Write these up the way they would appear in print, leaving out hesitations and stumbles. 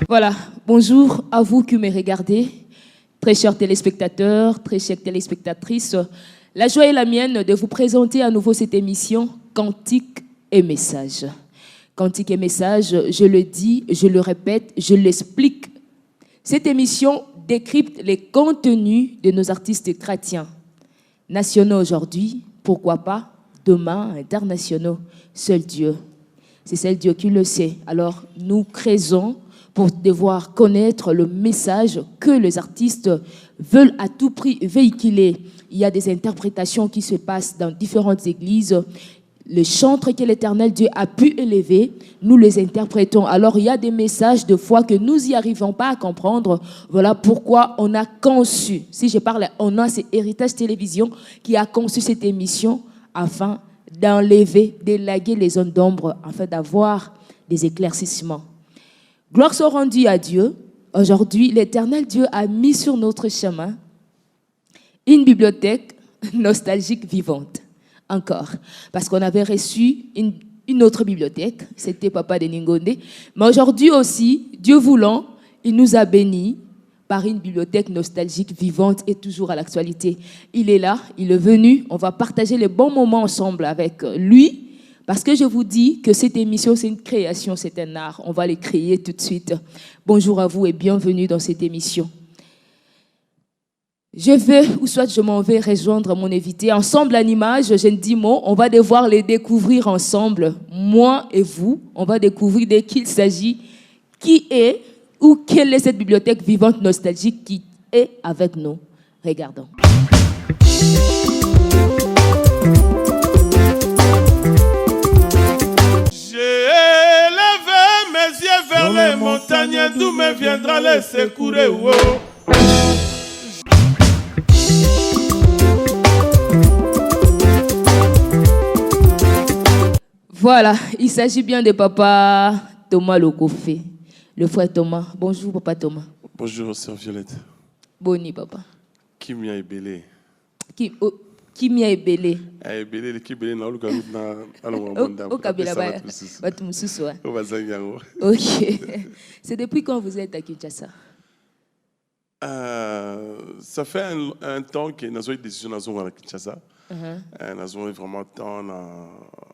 Voilà, bonjour à vous qui me regardez, très chers téléspectateurs, très chères téléspectatrices. La joie est la mienne de vous présenter à nouveau cette émission Cantique et Message. Cantique et Message, je le dis, je le répète, je l'explique. Cette émission décrypte les contenus de nos artistes chrétiens, nationaux aujourd'hui, pourquoi pas demain internationaux. Seul Dieu, c'est seul Dieu qui le sait. Alors nous créons pour devoir connaître le message que les artistes veulent à tout prix véhiculer. Il y a des interprétations qui se passent dans différentes églises. Les chantres que l'Éternel Dieu a pu élever, nous les interprétons. Alors il y a des messages de foi que nous n'y arrivons pas à comprendre. Voilà pourquoi on a conçu, si je parle, on a c'est Héritage Télévision qui a conçu cette émission afin d'enlever, d'élaguer les zones d'ombre, afin d'avoir des éclaircissements. Gloire soit rendue à Dieu. Aujourd'hui, l'Éternel Dieu a mis sur notre chemin une bibliothèque nostalgique vivante. Encore. Parce qu'on avait reçu une autre bibliothèque. C'était Papa de Ningonde. Mais aujourd'hui aussi, Dieu voulant, il nous a bénis par une bibliothèque nostalgique vivante et toujours à l'actualité. Il est là, il est venu. On va partager les bons moments ensemble avec lui. Parce que je vous dis que cette émission, c'est une création, c'est un art. On va les créer tout de suite. Bonjour à vous et bienvenue dans cette émission. Je vais, ou soit je m'en vais rejoindre mon invité. Ensemble en images, j'ai 10 mots. On va devoir les découvrir ensemble, moi et vous. On va découvrir de qui il s'agit, qui est ou quelle est cette bibliothèque vivante nostalgique qui est avec nous. Regardons. Vers les montagnes, d'où me viendra le secours. Voilà, il s'agit bien de papa Thomas Lokofé, le frère Thomas. Bonjour papa Thomas. Bonjour sœur Violette. Boni papa. Qui m'y a ébélé? Qui m'y a ébélé? Ébélé, qui ébélé na oluka na au Kabila Baya. Ok. C'est depuis quand vous êtes à Kinshasa? Ça fait un temps que nous avons eu des décisions à Kinshasa. Nous avons vraiment temps,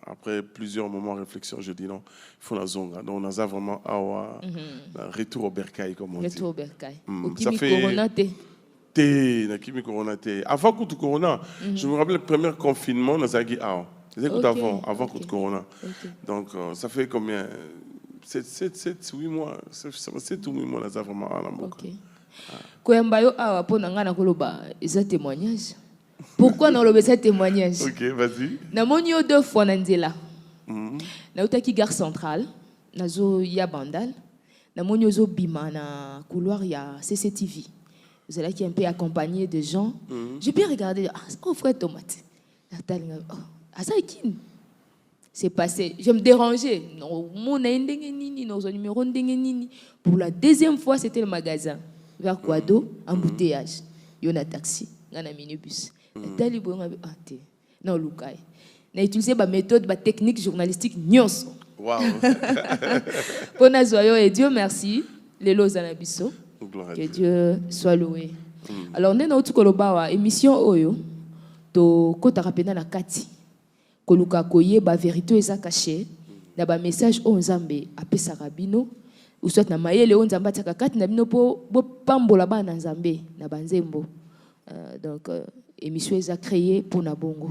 après plusieurs moments de réflexion, je dis non, il faut la zone. Donc nous avons vraiment un retour au bercail, comme on dit. Retour au bercail. Ça fait... Avant que corona, je me rappelle le premier confinement, nous avons dit avant que corona. Donc ça fait combien? 7-8 mois. 7 ou 8 mois, nous avons vraiment à la boucle. Koyambayo awa po nanga na koloba eza témoignage. Pourquoi na lobe ce témoignage? OK, vas-y. Na monio 2 fois na nzela. Na utaki gare centrale, nazo ya bandal. Na monio zo bima na couloir ya CCTV. Vous allez qui un peu accompagné de gens. J'ai bien regardé. Ah, c'est quoi frère Tomate? C'est passé. Je me dérangeais. Mon numéro pour la deuxième fois, c'était le magasin. Vers Kwado, embouteillage. Il y a un taxi, il y a un minibus. Non, Lukai. On a utilisé ma méthode, ma technique journalistique. Wow. Pour Nazoyo et Dieu merci. Les lots anabiso. Que Dieu soit loué. Alors, nous avons une émission Oyo. To kota rapena na kati. Koluka koye ba vérité eza caché. Na ba message o nzambe apesa rabino. Ou soit na mayele o nzamba taka kati na bino po pambola ba na nzambe na banzembo. Donc émission eza créée pour na bongo.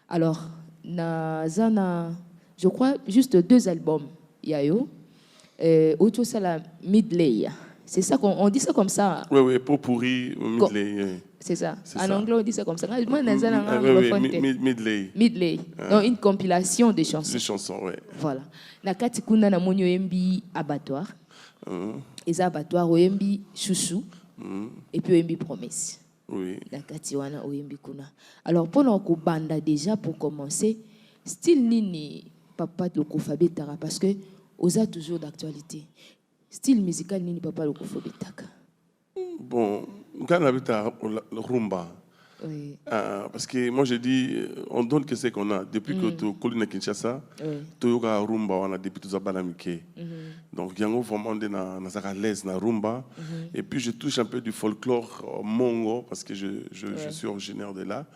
Alors na zana je crois juste 2 albums yayo. Autre ça la Midley. C'est ça qu'on dit ça comme ça. Oui, pour pourri Midley. C'est ça. En anglais on dit ça comme ça. Moi Midley. Midley. Donc une compilation de chansons. Des chansons, oui. Voilà. Na kati kuna na monyo yembi abattoir. Et abattoir oyembi chouchou. Et puis oyembi promesse. Oui. Na kati wana oyembi kuna. Alors pendant ko banda déjà pour commencer, style nini papa Lokofé betara parce que osa toujours d'actualité. Style musical nini papa Lokofé betaka. Bon, quand on habite à Rumba, Oui. parce que moi j'ai dit, on donne que c'est qu'on a. Depuis que tu colline à Kinshasa, tu as Rumba, on a depuis tout ça, donc il y a vraiment des à l'aise na Rumba. Et puis je touche un peu du folklore mongo, parce que je suis originaire de là.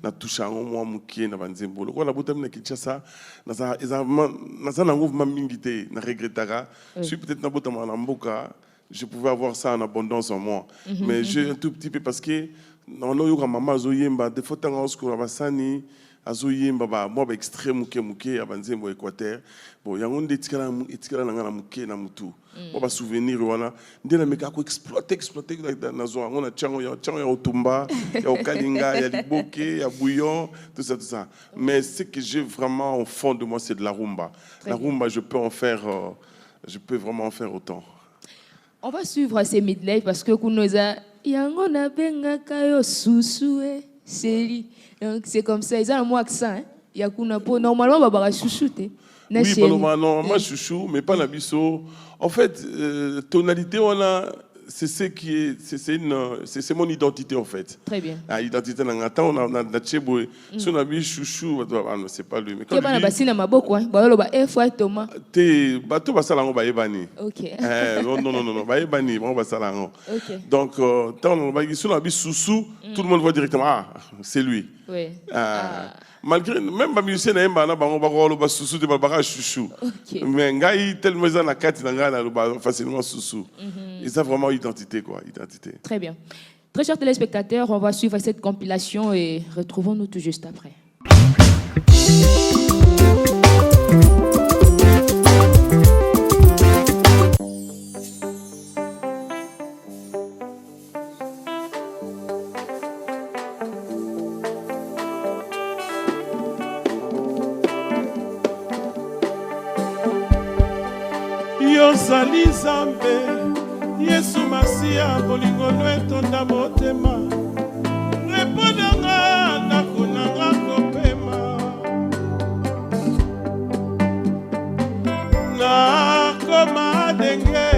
Je touche un moi mouké na banzembolo. Quand on a bouté na Kinshasa, na un mouvement mingité, na regrettara. Je suis peut-être na bouté na mboka. Je pouvais avoir ça en abondance en moi. Mais j'ai un tout petit peu parce que non, non, maman zoyemba des fois tant que la basani azoyemba ba moi ba extrême muke abanzembo Équateur. Bon, il y a un des tikala na muke na mutu. Bon ba souvenir wana ndela meka ko exploiter na zo on a chango ya otumba, ya okalinga, ya liboke, ya bouillon, tout ça. Mais ce que j'ai vraiment au fond de moi c'est de la rumba. La rumba, je peux vraiment en faire autant. On va suivre ces midlife parce que Kunoza, yango na benga kayo susue, seri. Donc c'est comme ça, ils ont un mot accent. Hein? Yakuna po normalement baba chouchoute. Oui, normalement chouchou, mais pas la biso. En fait, tonalité on a c'est mon identité en fait. Très bien. Ah, identité on a tchebo. Si on a mis chouchou, c'est pas lui. Mais quand on a basina maboko hein. Ba loba fois Thomas. Te bato basalango ba ebani. OK. Non, ba ebani, on basalango. OK. Donc tant on a mis Soussou, tout le monde voit directement c'est lui. Oui. Malgré même ba musicien na yemba na bango ba ko loba Soussou de ba chouchou. Mais ngai tellement za na kati na ngana loba facilement Soussou. Et ça vraiment identité quoi, identité. Très bien. Très chers téléspectateurs, on va suivre cette compilation et retrouvons-nous tout juste après. Yozali Zambe Yesu Masia bolingo etonda motema repodanga nakunanga kopema nakoma denge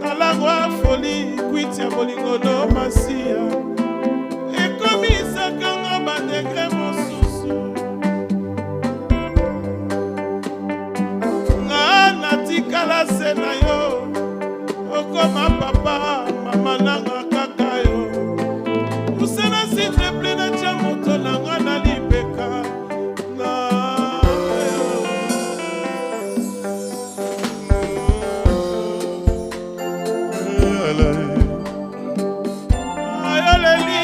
nalangwa foli kwitia bolingo no Masia ekomisakanga badegre mosusu natikala se na yo okoma papa mama nanga kaka yo usana sitre plena cha moto nanga na libeka na ayoleli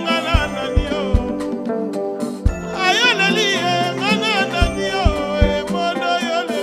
ngana nani yo ayoleli ngana nani yo emono yoleli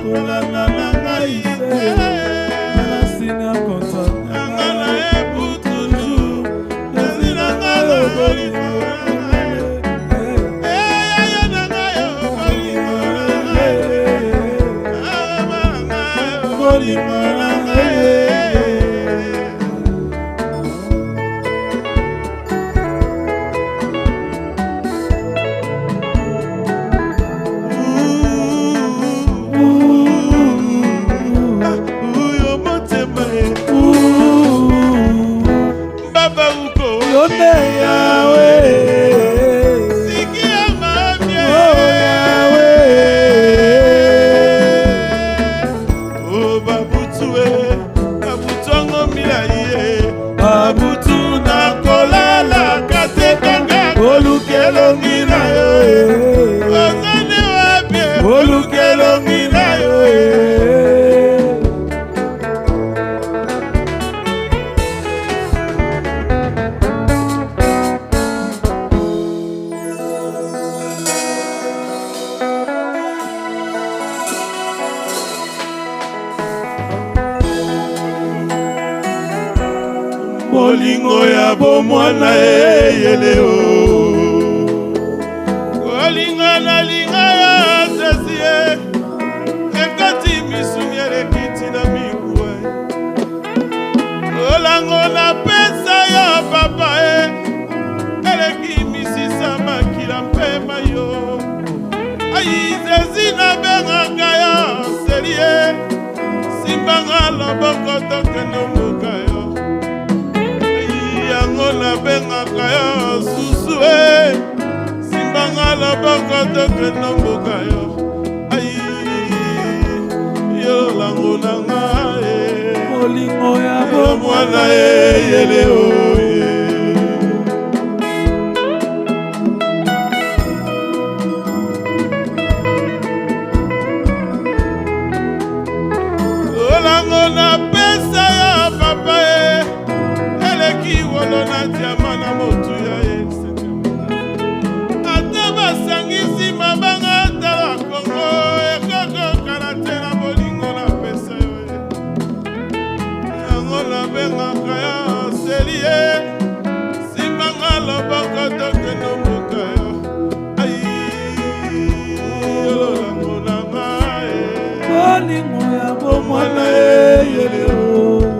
kolanda na ngai se na sina konta nanga na ebu toujours ezina ngalo bolingo eya nanga yo bolingo bolingo bolingo ya bomwana eyele o kolinga na linga ya zesie ekati misumiere kiti na mikuwe olango na pesa ya papa eleki misisa makila mpema yo ayi zezi na bengaka ya selie simbanga loboko tokende mbuka yo na bengaka yo susu simbanga loboko tokende mboka yo ayi yolango na nga molingo ya bomwana eyele oye olango na pesa ya papa eleki wolo na diama na motu ya ata basangisi mabanga tala kongo ekokokana te na bolingo na pesa yo yango nabengaka ya selie simbanga loboko tokende mboka yo ayi yololango na nga bolingo ya bomwana eyele o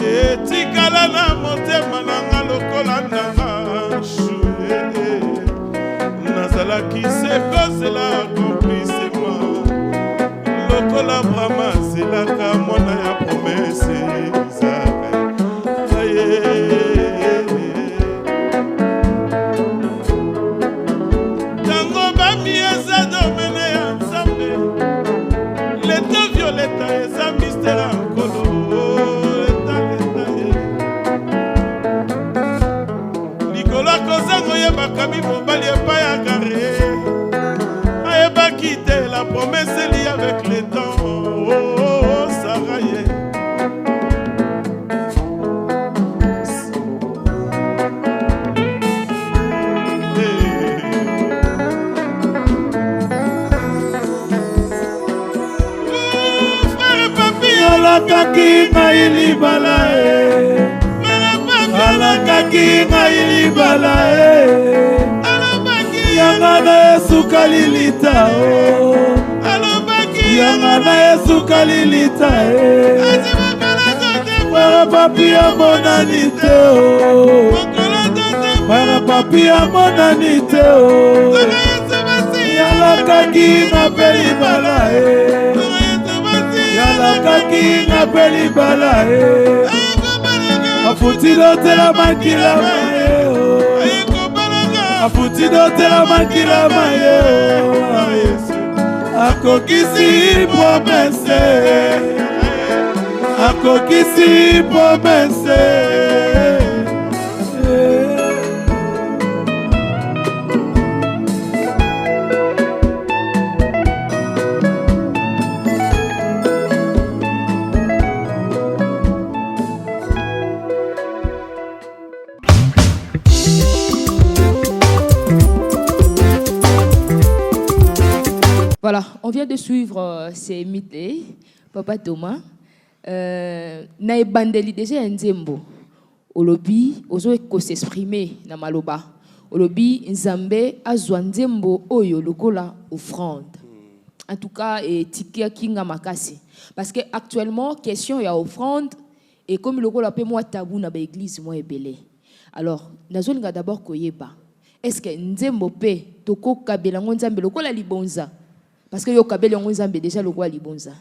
etikala na motema nanga lokola nanga shue nazalaki se kozela komplisema lokola brama zelaka mwana ya promese izaka tango bami eza domene ya nzambe leta violeta eza mistera nkolo bakami mobali epai ya gare ayebaki te la promesse li avec le temps saraye frère papi alakaki ngai libala alakaki ngai libala yanga na esuka lilita yanga na esuka lilita para papi amonani te para papi amonani te yalakaki na pe libala yalakaki na pe libala afuti lotela makila afuti dotela makila maye akokisi promesse akokisi promesse. Voilà, on vient de suivre ces midday, Papa Thomas. Na ebandeli déjà nzembo. Olobi ozo ko s'exprimer na maloba. Olobi nzambe azwa nzembo oyo lokola offrande. En tout cas, et tikia kinga makasi. Parce que actuellement, question ya offrande et comme lokola pe moi tabou na ba église moi ebele. Alors, nazolinga d'abord koyeba. Est-ce que nzembo pe toko kabela nzambe lokola libonza? Parce que yo kabeli yango nzambe déjà le roi libonza.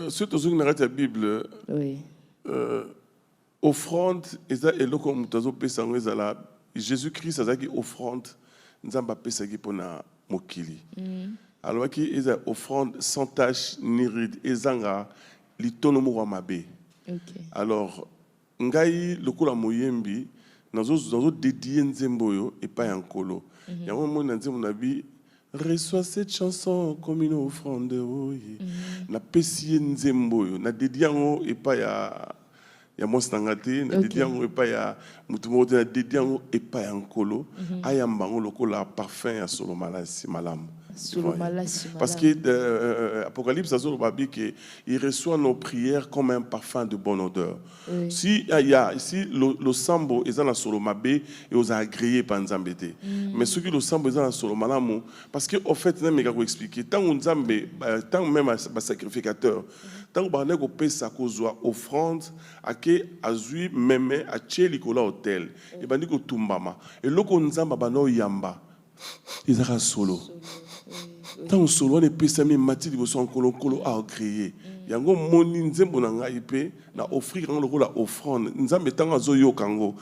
Surtout sur la Bible. Oui. Offrande eza eloko mutazo pesa ngo ezala Jésus-Christ azaki offrande nzamba pesa ki pona mokili. Alors ki eza offrande sans tache ni ride ezanga litono mo mabe. OK. Alors ngai lokola moyembi nazo dédier nzembo yo et pas yankolo. Yango mo nzembo na bi reçois cette chanson comme une offrande. Na pesi nzembo yo na dédiango et pas ya mostangate na dédiango et pas ya mutumote na dédiango et pas ya nkolo ayambango lokola parfum ya solo malasi malamu. Parce que Apocalypse a dit qu'il reçoit nos prières comme un parfum de bonne odeur. Oui. Si le sambo est dans la solo mabé et aux agréés par Nzambete. Mais ce qui le sambo est dans la solo malamu, parce que au fait, je vais vous expliquer. Tant même un sacrificateur, tant que vous payez sa cause offrande, à qui azui même à Tchelikola hôtel et ben dit que tumbama et loko Nzamba bano yamba, ils ont solo. Tant que solo ne pesa mi mati liboso nkolo nkolo a créé yango moni nzembo na ngai pe na offrir kango la offrande nzambe tanga azoyo kango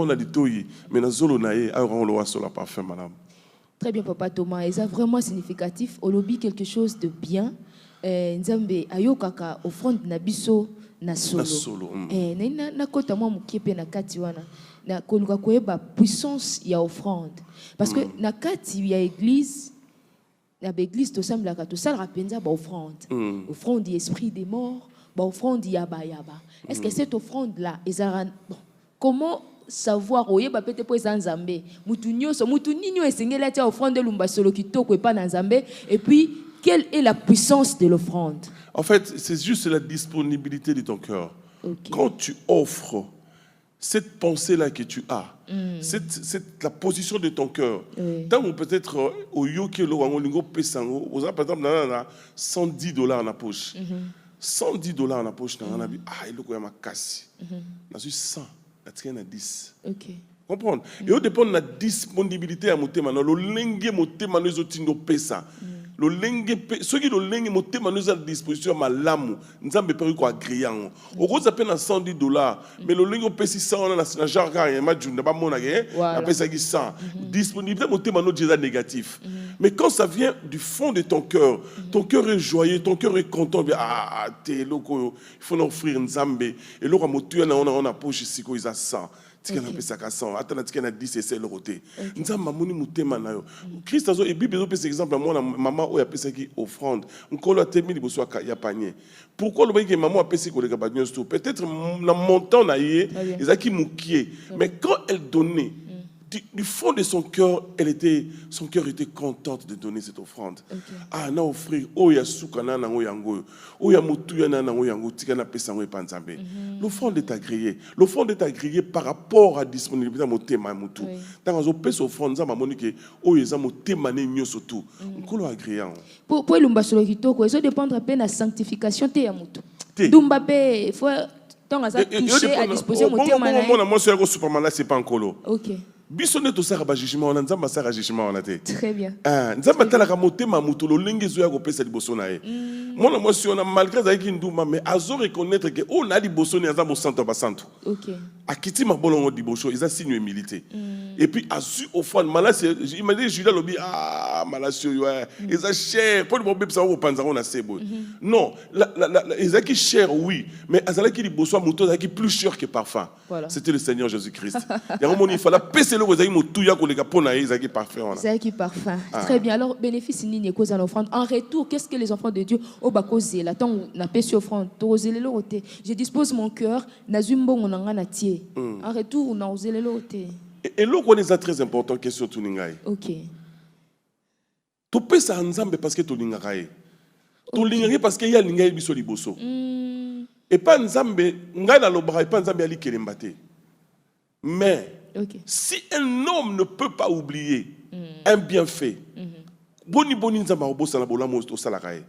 na litoyi mais na zolo na ye a rendre lo sur la parfum madame. Très bien Papa Thomas, et ça vraiment significatif au lobby quelque chose de bien nzambe ayokaka offrande na biso na solo na kota mwa mukepe na kati wana na koluka koyeba puissance ya offrande parce que na kati ya église na l'église to semble ka to sala rapenza ba offrande offrande d'esprit des morts ba offrande yaba est-ce que cette offrande là comment savoir oyeba pete po nzambe mutu ninyo esengela tia offrande lumba solo kitoko e pa na nzambe et puis quelle est la puissance de l'offrande? En fait, c'est juste la disponibilité de ton cœur. Okay. Quand tu offres cette pensée-là que tu as, c'est la position de ton cœur. Tant que peut-être au yoke lo wangolingo pesango, par exemple na $110 dans la poche. $110 dans la poche na na bi il loko ya makasi. Na suis 100, na tiena 10. OK. Comprendre? Et au dépend de la disponibilité à motema na lo lenge motema no ezotindo pesa. Le lenge ceux qui le lenge motema nous à disposition malamu nzambe peri ko agréant au gros appel à $110 mais le lenge pesi 100 na genre rien ma junda ba mona ke na pesa ki 100 disponibilité motema no déjà négatif mais quand ça vient du fond de ton cœur est joyeux, ton cœur est content te loko il faut offrir nzambe et loko motu na on a poche siko isa 100 tika na pesa ka 100 atana tika na 10 c'est le roté nzamba moni motema na yo Christ azo et Bible zo pesa exemple moi maman o ya pesa ki offrande nkolo atemi liboso ya panier pourquoi le que maman a pesa ko le kabagnon sto peut-être na montant na yé ezaki mukie mais quand elle donnait du fond de son cœur, son cœur était contente de donner cette offrande. Okay. Na offrir, ya soukana na yango, ya mutuya na yango, tika na pesa ngo epanzambe. L'offrande est agréée. L'offrande est agréée par rapport à disponibilité à mon thème mutu. Tant que pesa offrande, ça m'a monique, za mo thème ne nyoso tout. Nkolo agréant. Pour lumba solo kitoko, ça dépendre un peu de la sanctification te ya mutu. Dumba pe, faut tant à ça toucher à disposer mon thème na. Moi moi sur superman là c'est pas nkolo. OK. Bisonne to sara ba jugement na nzamba sara jugement na te. Très bien. Nzamba talaka motema mutu lo lenge zo ya ko pesa liboso na ye. Mona moi si on a malgré ça ki nduma mais azo reconnaître que on a liboso ni nzamba santo ba santo. OK. Akiti mabolongo dibocho, ils ont signé humilité. Et puis asu offrande, malasse, il m'a dit Judas lobi malasse ouais, ils ont cher, pour le bon bébé ça au panzaro na sebo. Non, ils ont qui cher oui, mais azala qui dibocho moto qui plus cher que parfum. Voilà. C'était le Seigneur Jésus-Christ. Il y a un moment il fallait passer le vous moto ya ko les capona ils ont qui parfum. C'est qui parfum. Très bien. Alors bénéfice ni cause en offrande. En retour, qu'est-ce que les enfants de Dieu au bakoze là tant n'a pas offrande, tosé le côté. Je dispose mon cœur, nazumbo on en a tié. En retour, on a osé le loté. Et là, on est très important question tout n'ingaï. Ok. Tu peux ça ensemble parce que tu n'ingaï. Tu n'ingaï parce qu'il y a n'ingaï biso liboso. Et pas ensemble, n'ingaï na lobra et pas ensemble ali kelembate. Mais si un homme ne peut pas oublier un bienfait, boni boni nzamba obosa na bolamo to salakaye.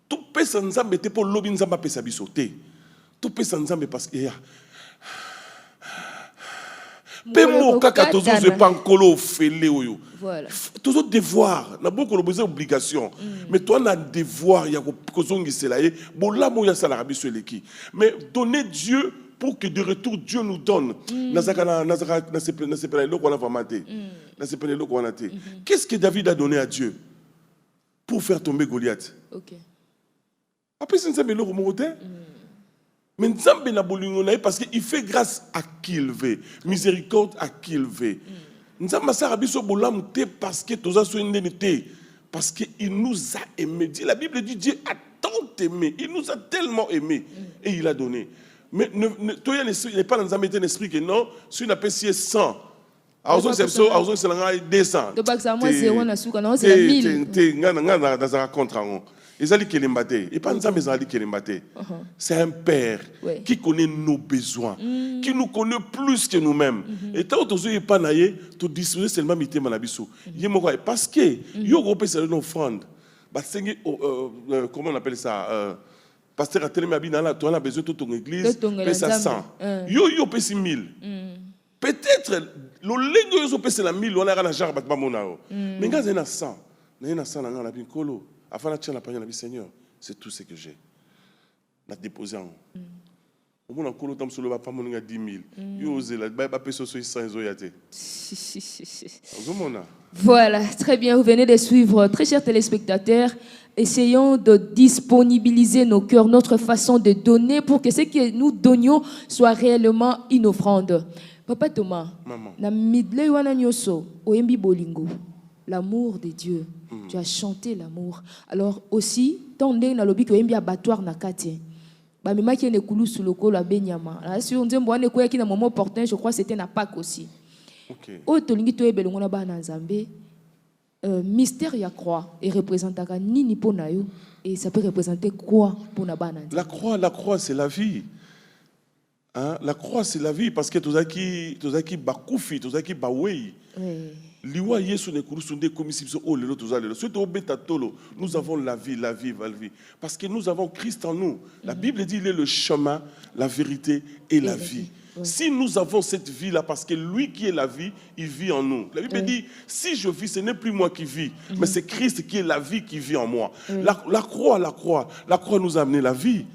Tu peux ça ensemble te pour lobi nzamba pesa biso te. Tu peux ça ensemble parce que Pemo kaka toujours je pas encore félé oyo. Voilà. Toujours devoir, na beaucoup besoin obligation. Mais toi na devoir ya ko zongi selaye, bola mo ya sala biso leki. Mais donner Dieu pour que de retour Dieu nous donne. Qu'est-ce que David a donné à Dieu pour faire tomber Goliath? OK. Après c'est un lo mo te. Mais Nzambe na bolingo na parce qu'il fait grâce à qui il veut, miséricorde à qui il veut. Nzambe sa rabiso bolam te parce que toza soindenité, parce que il nous a aimé. La Bible dit Dieu a tant aimé, il nous a tellement aimé et il a donné. Mais toi il n'est pas dans Nzambe un esprit que non, si on appelle 100 Auzon c'est 200. De bak ça moi 0 na suka non c'est 1000. Ngana dans un contrat. C'est un père qui connaît nos besoins, qui nous connaît plus que nous-mêmes. Et tant que tu n'as pas naïe, tu disposer seulement mité manabiso. Parce que yo groupe c'est une offrande. Comment on appelle ça? Pasteur a tellement bien là, tu as besoin de ton église, paie ça 100. Yo paie 1000. Peut-être le lingo yo paie la 1000, on a la jarre batba monao. Mais quand on a 100, on a 100 on a bien colo. Afin de la parole, Seigneur, c'est tout ce que j'ai. On a déposé en. Au moins, on a dit 10 000. Voilà, très bien. Vous venez de suivre. Très chers téléspectateurs, essayons de disponibiliser nos cœurs, notre façon de donner pour que ce que nous donnions soit réellement une offrande. Papa Thomas, maman. Na midle wana nyoso, oyembi bolingo. L'amour de Dieu. Tu as chanté l'amour. Alors aussi, tant que na lobi ko yembi abattoir na kati. Ba mema ki ne kulu sous le col la benyama. Là si on dit bon ne ko yaki na moment opportun, je crois c'était na Pâques aussi. OK. O tolingi to ebelongo na ba na Nzambe. Mystère ya croix et représentaka nini pona yo et ça peut représenter quoi pour na ba na Nzambe. La croix c'est la vie. Hein? La croix c'est la vie parce que tozaki bakufi, tozaki bawei. Liwa Yesu ne kurusunde komisibiso o lelo tozalelo. Surtout obeta tolo, nous avons la vie. Parce que nous avons Christ en nous. La Bible dit il est le chemin, la vérité et la vie. Si nous avons cette vie-là, parce que lui qui est la vie, il vit en nous. La Bible dit, si je vis, ce n'est plus moi qui vis, mais c'est Christ qui est la vie qui vit en moi. La croix nous a amené la vie.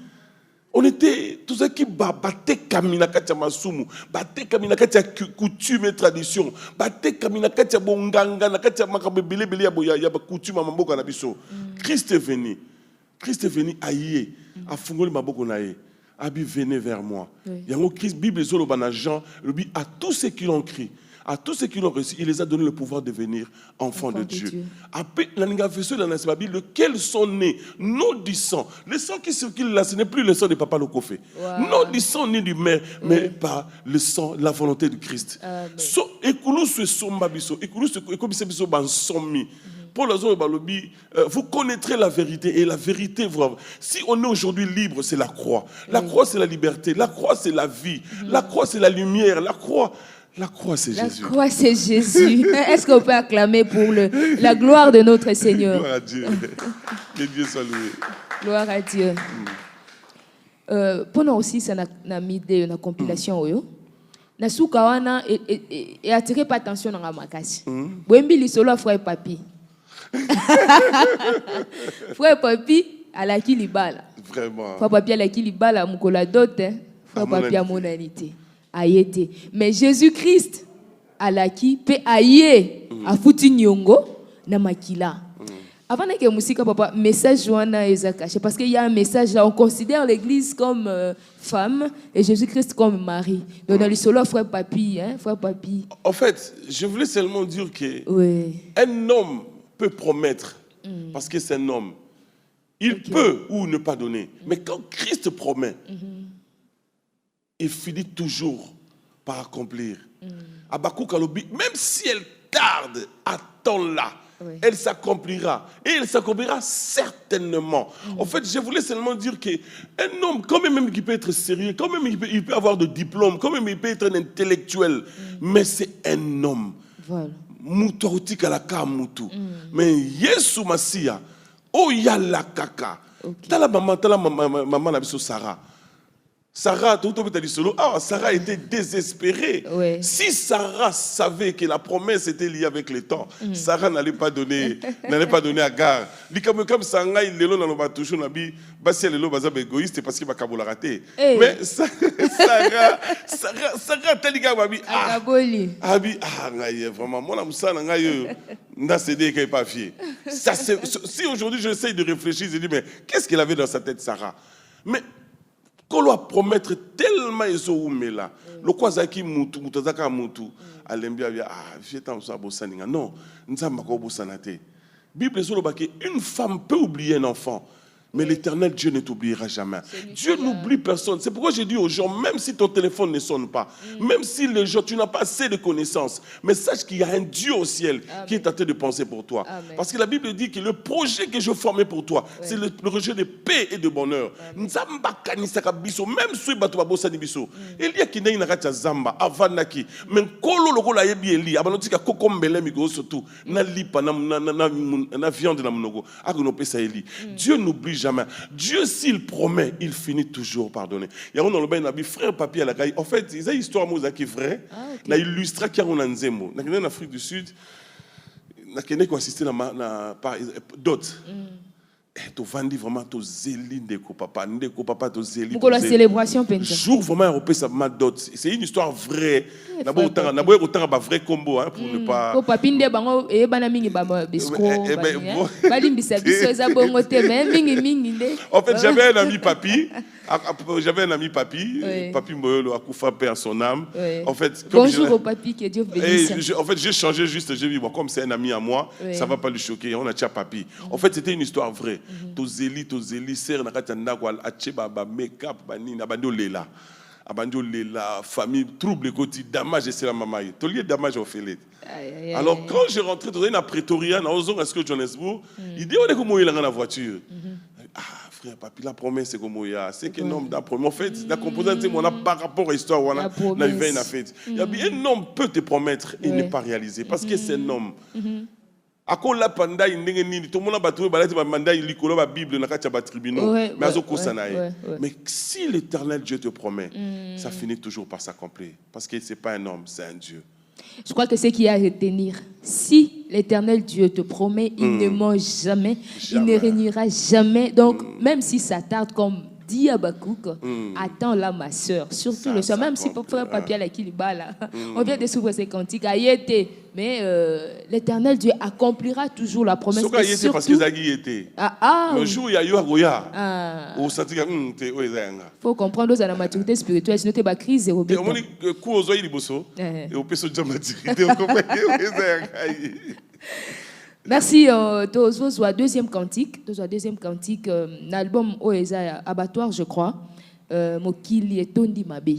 On était tous ceux qui battaient kamina katia masumu, battaient kamina katia coutume et tradition, battaient kamina katia bonganga na katia makabele bele ya coutume mamboka na biso. Christ est venu aïe, a fungoli maboko na ye, abi venez vers moi. Yango Christ Bible solo bana Jean, le dit à tous ceux qui l'ont crié. À tous ceux qui l'ont reçu, il les a donné le pouvoir de devenir enfants de Dieu. Après, la Bible, lequel sont nés, non du sang. Le sang qui circule là, ce n'est plus le sang de Papa Lokofé. Non du sang ni du mère, mais par le sang, la volonté de Christ. Vous connaîtrez la vérité et la vérité vous. Si on est aujourd'hui libre, c'est la croix. La croix, c'est la liberté. La croix, c'est la vie. La croix, c'est la lumière. La croix, c'est Jésus. La croix, c'est Jésus. Est-ce qu'on peut acclamer pour la gloire de notre Seigneur? Gloire à Dieu. Que Dieu soit loué. Gloire à Dieu. Pendant aussi, ça n'a mis une compilation. Na souka wana et attiré pas attention dans la makasi. Bwembi li solo frère papi. Frère papi à la kilibala. Vraiment. Frère papi à la kilibala mukola dot. Frère papi à monanité. ayete. Mais Jésus-Christ, alaki, pe aye, a foutu nyongo, na makila. Avant que musique papa message wana eza caché parce qu'il y a un message là, on considère l'église comme femme et Jésus-Christ comme mari. Donc dans le solo frère papi frère papi. En fait, je voulais seulement dire que un homme peut promettre parce que c'est un homme. Il peut ou ne pas donner. Mais quand Christ promet, il finit toujours par accomplir. Habakkuk alobi, même si elle tarde, attends-la. Elle s'accomplira. Et elle s'accomplira certainement. En fait, je voulais seulement dire qu'un homme, quand même il peut être sérieux, quand même il peut avoir de diplôme, quand même il peut être un intellectuel, mais c'est un homme. Voilà. Mais Yesu Masia, oh yala kaka. Tala maman la biso Sarah. Sarah était désespérée. Si Sarah savait que la promesse était liée avec le temps, Sarah n'allait pas donner Agar. Comme Sarah, il est là dans le batouchon, Bassi est là, égoïste parce qu'il va kabola rater. Mais Sarah, tel gars, vraiment, moi, n'a cédé qu'il n'est pas fier. Si aujourd'hui j'essaye de réfléchir, je dis, mais qu'est-ce qu'il avait dans sa tête, Sarah? Mais qu'on doit promettre tellement ils sont là. Le quoi zaki mutu mutazaka mutu alembia vieta msa bosaninga non nzamba ko bosanate. Bible sur le baquet une femme peut oublier un enfant. Mais l'Éternel Dieu ne t'oubliera jamais. Dieu n'oublie personne. C'est pourquoi je dis aux gens, même si ton téléphone ne sonne pas, même si les gens, tu n'as pas assez de connaissances, mais sache qu'il y a un Dieu au ciel qui est en train de penser pour toi. Amen. Parce que la Bible dit que le projet que je formais pour toi, c'est le projet de paix et de bonheur. Même si il y a qui n'a pas zamba avanaki, mais kolo loko la yebi eli, abanotika kokombele migo surtout, na lipa na viande na mnogo, agono pesa eli. Dieu n'oublie jamais. Dieu, s'il promet, il finit toujours par donner. Il y a un dans le frère papi à la caille. En fait, il y a une histoire qui est vraie. Il a illustré qu'il y a un Nzembo. En Afrique du Sud, il y a un assisté par d'autres. Tu vendis vraiment ton zéli ndeko papa ton zéli. Pour la célébration pencha. Jour vraiment européen ça m'a dot. C'est une histoire vraie. D'abord autant ba vrai combo pour ne pas. Ko papinde bango e bana mingi ba bisco. Balimbisa biso eza bongo te mais mingi nde. En fait, j'avais un ami papi. Papi Moyolo a couffé père son âme. En fait, bonjour au papi, que Dieu bénisse. En fait, j'ai changé juste, j'ai dit, bon, comme c'est un ami à moi, ça ne va pas lui choquer. On a tcha papi. En fait, c'était une histoire vraie. Tozeli, serre, nakatanda, acheba, make-up, banina, abando lela. Abando lela, famille, trouble, côté, damage, et c'est la maman. Tout lié damage au fait. Alors, quand j'ai rentré dans une Pretoria, dans est-ce que Johannesburg, il dit, on est comment il a la voiture. Frère, papi, la promesse, c'est comme il y a. C'est qu'un homme d'un promet. En fait, la composante, on a par rapport à l'histoire, on a une fête. Un homme peut te promettre et ne pas réaliser parce que c'est un homme. Ako la panda indenge nini tout le monde a battu balati ba manda ilikolo ba Bible na katia ba tribunaux mais azoko sanaye mais si l'Éternel Dieu te promet ça finit toujours par s'accomplir parce que c'est pas un homme c'est un Dieu. Je crois que c'est qu'il y a à retenir. Si l'Éternel Dieu te promet, il ne mange jamais, il ne régnera jamais. Donc, même si ça tarde, comme dit Habakkuk, attends là, ma soeur. Surtout le soir, même si pour faire papier à qui là, on vient de s'ouvrir ces cantiques. Mais l'Éternel Dieu accomplira toujours la promesse. C'est parce que Zagui était. Le jour où il y a eu Agoya, au senti que il faut comprendre la maturité spirituelle, sinon tu as crise et Merci. Deuxième cantique, l'album Oeza Abattoir, je crois. Mokili et Tondi Mabe.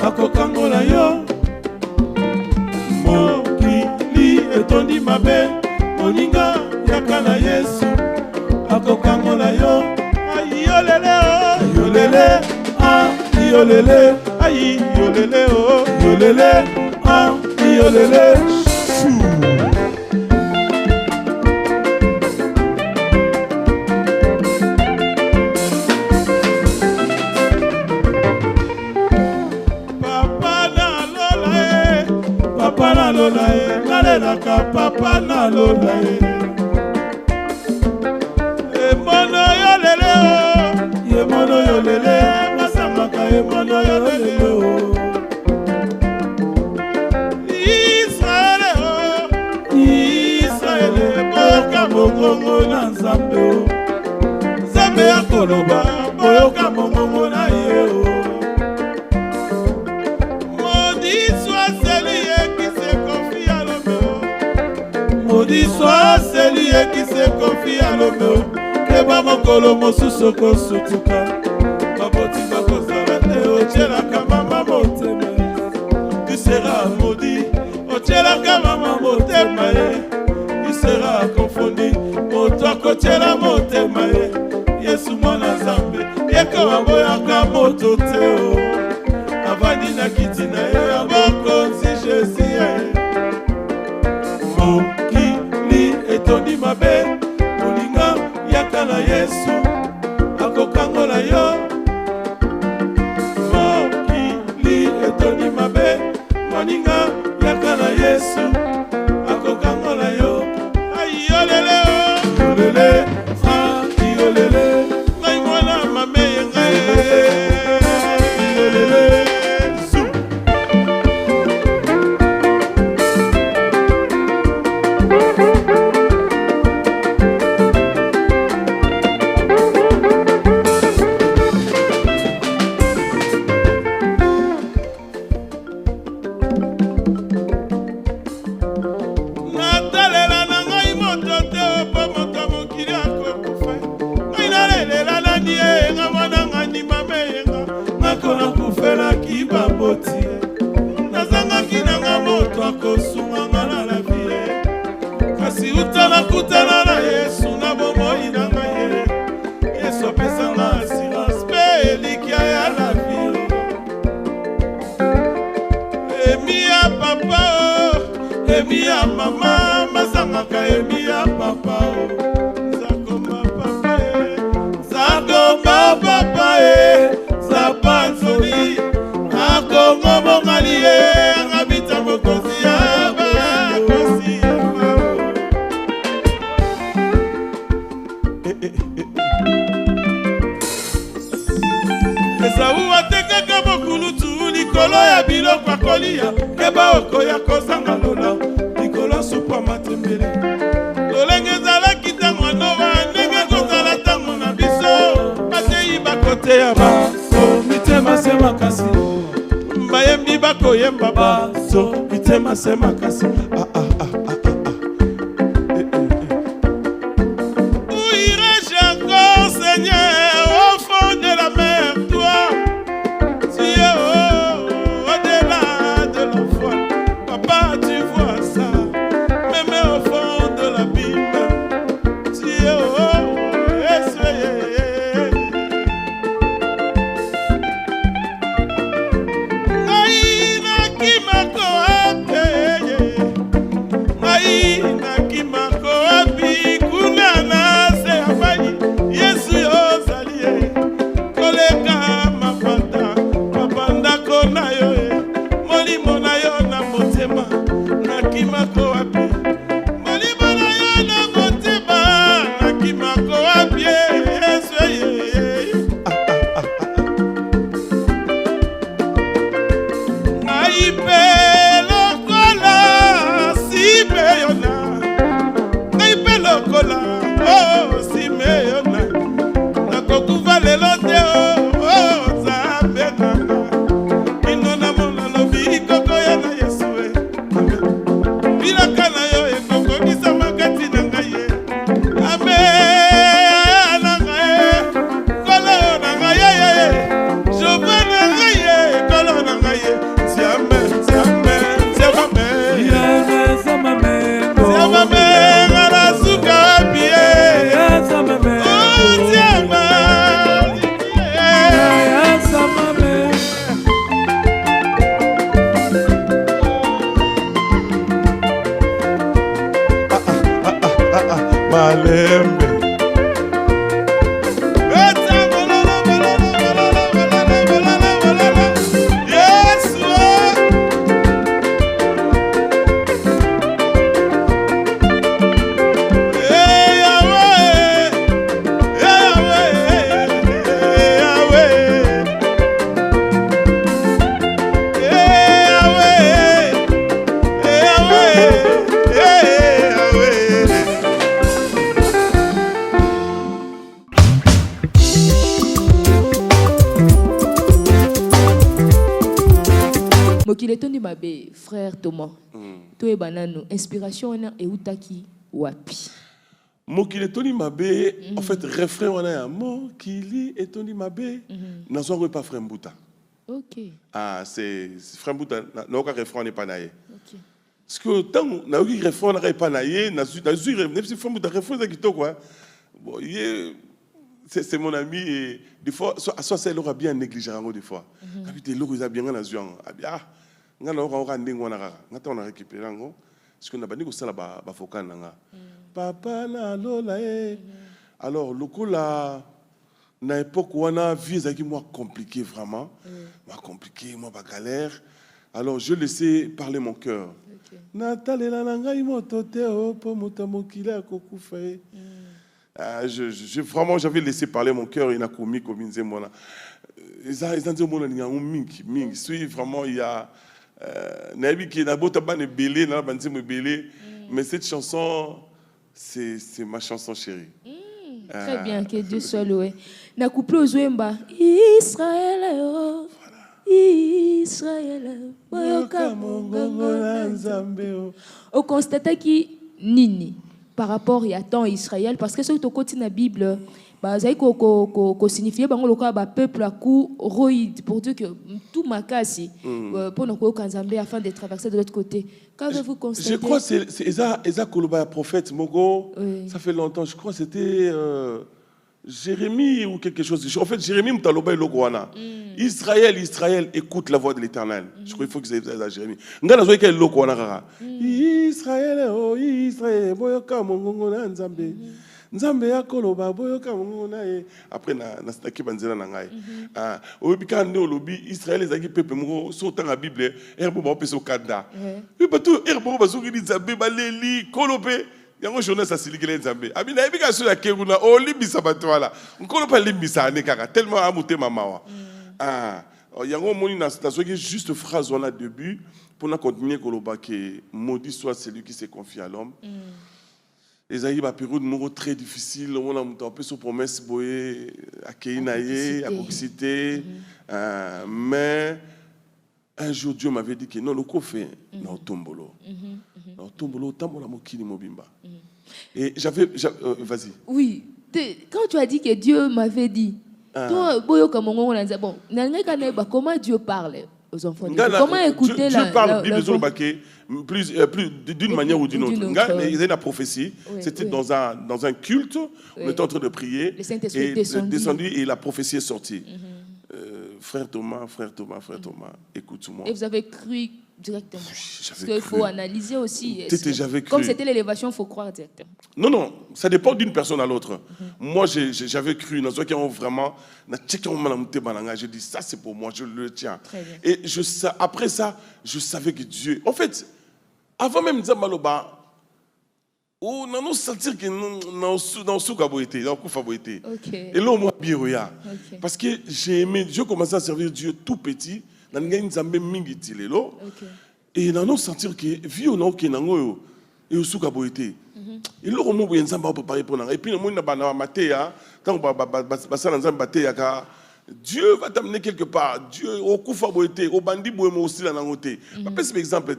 Akokangola yo Mokili etondi mabe moninga yaka na Yesu akokangola yo. Ayi yolele oh yolele ah yolele ayi yolele oh yolele ah yolele papa na lola e nalelaka papa na lola e mono yolele o ye mono yolele masambaka e mono yolele o Israele boyoka mongongo na Nzambe o Nzambe ya koloba boyoka mongongo na ye o. Maudit soit celui qui se confie à l'homme. Keba mokolo mosusu kosutuka baboti bakozala te otielaka mama motema. Tu seras maudit otielaka mama motema ye. Tu seras confondu moto akotiela motema ye. Yesu mwana Nzambe yeko aboyaka moto te o avandi na kiti na ye ya bokonzi Jésus ye. Etoni mabe moninga yaka na Yesu akokangola yo. Mokili etoni mabe moninga yaka na Yesu akokangola yo. Ayi yolele o yolele ah yolele ngai mwana mame yenga yolele nazangaki nanga moto akosunganga na la vie kasi utala kutana na Yesu na bomoi na ngai Yesu apesanga assurance pe elikia ya la vie. Emi ya papa o emi ya mama mazangaka emi ya papa o zakoma papa e zakoma papa e zapanzoli akongo mongali ye ngabita mokosi ya bakosi ya Esawu atekaka bokulutu likolo ya biloko akolia keba okoya kozanga lola likolo supa matembele lolenge ezalaki ntango anowa ndenge kozala ntango na biso bateyi bakote ya baso mitema se makasi bayembi bakoyemba baso mitema se makasi Où irai-je encore Seigneur au fond de la mer toi tu es au-delà de la foi papa tu vois ça même au fond de l'abîme tu es mokile tondi mabe frère Thomas. To e banano inspiration na e utaki wapi. Mokili Tony Mabe, en fait, refrain, on a un Mokili et Tony Mabe, n'a pas frère Mbouta. Ok. Ah, c'est frère Mbouta, n'a aucun refrain, n'est pas naïe. Parce que tant qu'on a eu refrain, on n'a pas naïe, n'a eu frère Mbouta, refrain, c'est qui quoi. Bon, c'est mon ami, et des fois, soit c'est l'aura bien négligé, des fois. Ah, puis, l'eau, il a bien un avion. Ah, on a récupéré, parce qu'on a banni que ça là-bas, Bafokan, Papa na lola eh. Alors le coup là, na époque où on a vu ça qui moi compliqué vraiment, moi compliqué, moi pas galère. Alors je laissais parler mon cœur. Nathalie la langa imotote o po mutamokila kokufa. Vraiment j'avais laissé parler mon cœur, il n'a commis comme une zémona. Ils ont dit mon ani un ming. Suis vraiment il y a nabi qui na bota ban belé na ban zémo belé, mais cette chanson c'est ma chanson chérie. Très bien, que Dieu soit loué. Na couple aux Wemba, Israël, Israël, on constate que Nini par rapport à temps Israël, parce que ce que tu côté la Bible, bah ça ko signifier bango loka ba peuple à coup roïd pour dire que tout makasi pour nous ko Kanzambe afin de traverser de l'autre côté. Qu'avez-vous constaté? Je crois que c'est Eza Koloba prophète Mogo. Oui. Ça fait longtemps. Je crois que c'était Jérémie ou quelque chose. En fait, Jérémie Mtaloba et Logoana. Israël, écoute la voix de l'Éternel. Je crois qu'il faut que c'est ça, Jérémie. Ngana zoé quel Logoana. Israël, oh Israël, boyoka mongongo na Nzambe. Nzambe ya Koloba boyoka mongongo na e. Après na staki banzela na ngai. Ah, obika ne olobi Israël ezaki peuple moko sautant la Bible, herbo ba peso kanda. Et bato herbo ba zoki Nzambe baleli Kolobe. Yango journée ça silikele Nzambe. Abina ebika so ya keruna o libisa bato wala. Nkolo pa libisa ne kaka tellement amute mamawa. Ah, yango moni na zoki juste phrase on a début pour na continuer Koloba que maudit soit celui qui se confie à l'homme. Esaïe ba période moko très difficile, on a un peu sur promesse boye à Keinaye, à Boxité, mais un jour Dieu m'avait dit que non le coup fait na tombolo. Na tombolo tambola mokili mobimba. Et j'avais vas-y. Oui, quand tu as dit que Dieu m'avait dit toi boyo comme on a dit bon, comment Dieu parle aux enfants de Dieu. Comment écouter Dieu parle Bible plus d'une manière ou d'une autre. Il y a une prophétie. Oui, c'était dans un culte. On était en train de prier. Le Saint-Esprit est descendu et la prophétie est sortie. Frère Thomas, écoute-moi. Et vous avez cru directement. Parce qu'il faut analyser aussi. J'avais cru. Comme c'était l'élévation, il faut croire directement. Non, ça dépend d'une personne à l'autre. Moi, j'avais cru. Dans ceux qui ont vraiment, j'ai dit ça, c'est pour moi, je le tiens. Et après ça, je savais que Dieu. En fait, avant même de dire Maloba, on a nous sentir que dans Soukaboïté, dans Koufaboïté. Et là, moi, bien, parce que j'ai aimé, je commençais à servir Dieu tout petit. Et nous sentir que vie ou non, que nous et au Soukaboïté. Et là, on m'a dit que préparer pour nous. Et puis, nous avons matéa, quand Dieu va t'amener quelque part. Dieu, au Koufaboïté, au Bandi Bouemo aussi, là, dans le côté. Par exemple,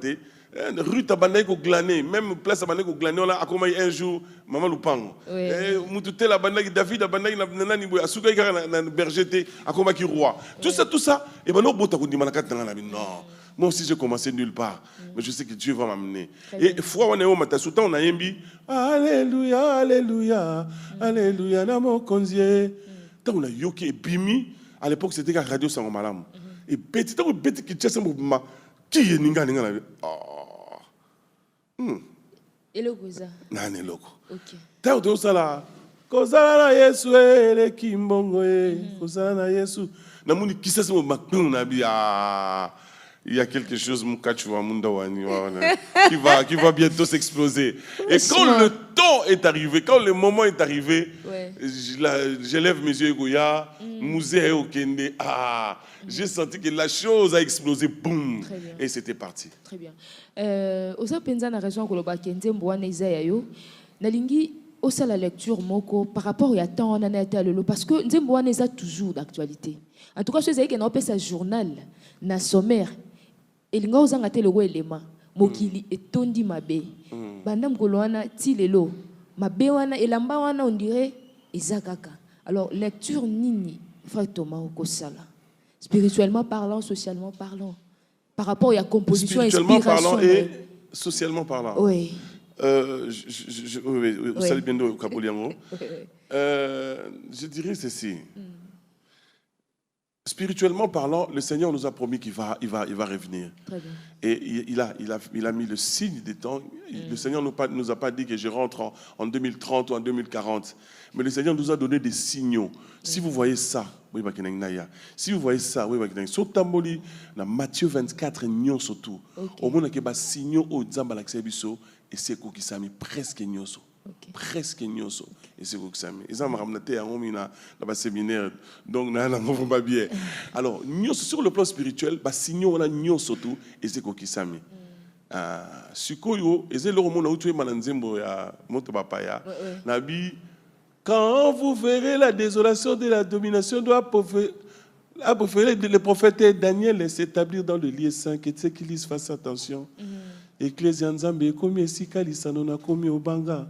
rue Tabanay ko glané, même place Tabanay ko glané, on a accompagné un jour maman Lupango. Moutouté la banay David Abanay na nani boya asuka ikara na bergeté accompagné roi. Tout ça et ben non bota ko dimana katanga na non. Moi aussi j'ai commencé nulle part, mais je sais que Dieu va m'amener. Et fois on est au matin soutan on a yembi alléluia alléluia alléluia na mon konzie. Tant on a yoki et bimi à l'époque c'était la radio Sango Malam. Et petit tant petit qui tient mouvement qui est ninga na et le goza nani loko OK tawo to sala kozala na Yesu ele kimbongo kozala na Yesu na muni kisasa mo makunu na bi il y a quelque chose qui va bientôt s'exploser. Et quand le temps est arrivé, quand le moment est arrivé, j'élève mes yeux et Goya, musée au Kende, j'ai senti que la chose a explosé, boum, et c'était parti. Très bien. Osa penza na raison ko loba Kende mbwana Isaiah yo, nalingi osa la lecture moko par rapport à temps on en a été lelo parce que Nzembo wana est toujours d'actualité. En tout cas, je sais que na opesa journal na sommaire elinga ozanga te loko elema mokili etondi mabe banda mokolo wana ti lelo mabe wana elamba wana on dirait eza kaka. Alors lecture nini frère Thomas okosala spirituellement parlant, socialement parlant, par rapport à la composition, spirituellement inspiration, parlant et socialement parlant. Oui. Je dirais ceci. Spirituellement parlant, le Seigneur nous a promis qu'il va revenir. Très bien. Et il a mis le signe des temps. Le Seigneur ne nous a pas dit que je rentre en 2030 ou en 2040. Mais le Seigneur nous a donné des signaux. Si vous voyez ça, si vous voyez ça, Sotamboli, dans Matthieu 24, surtout. Au monde qui a des signaux au Dzambalaxebiso, et c'est quoi qui s'est mis presque nyoso. Presque nyoso et c'est quoi que ça met ils ont ramené à un séminaire donc na pas bien alors nyoso sur le plan spirituel bah signaux on a nyoso tout et c'est quoi qui ça met sikoyo et c'est le moment où tu es malanzembo ya moto papaya nabi quand vous verrez la désolation de la domination doit le prophète Daniel s'établir dans le lieu saint que ceux qui lisent fassent attention. Ecclésia nzambe komi esika lisano na komi obanga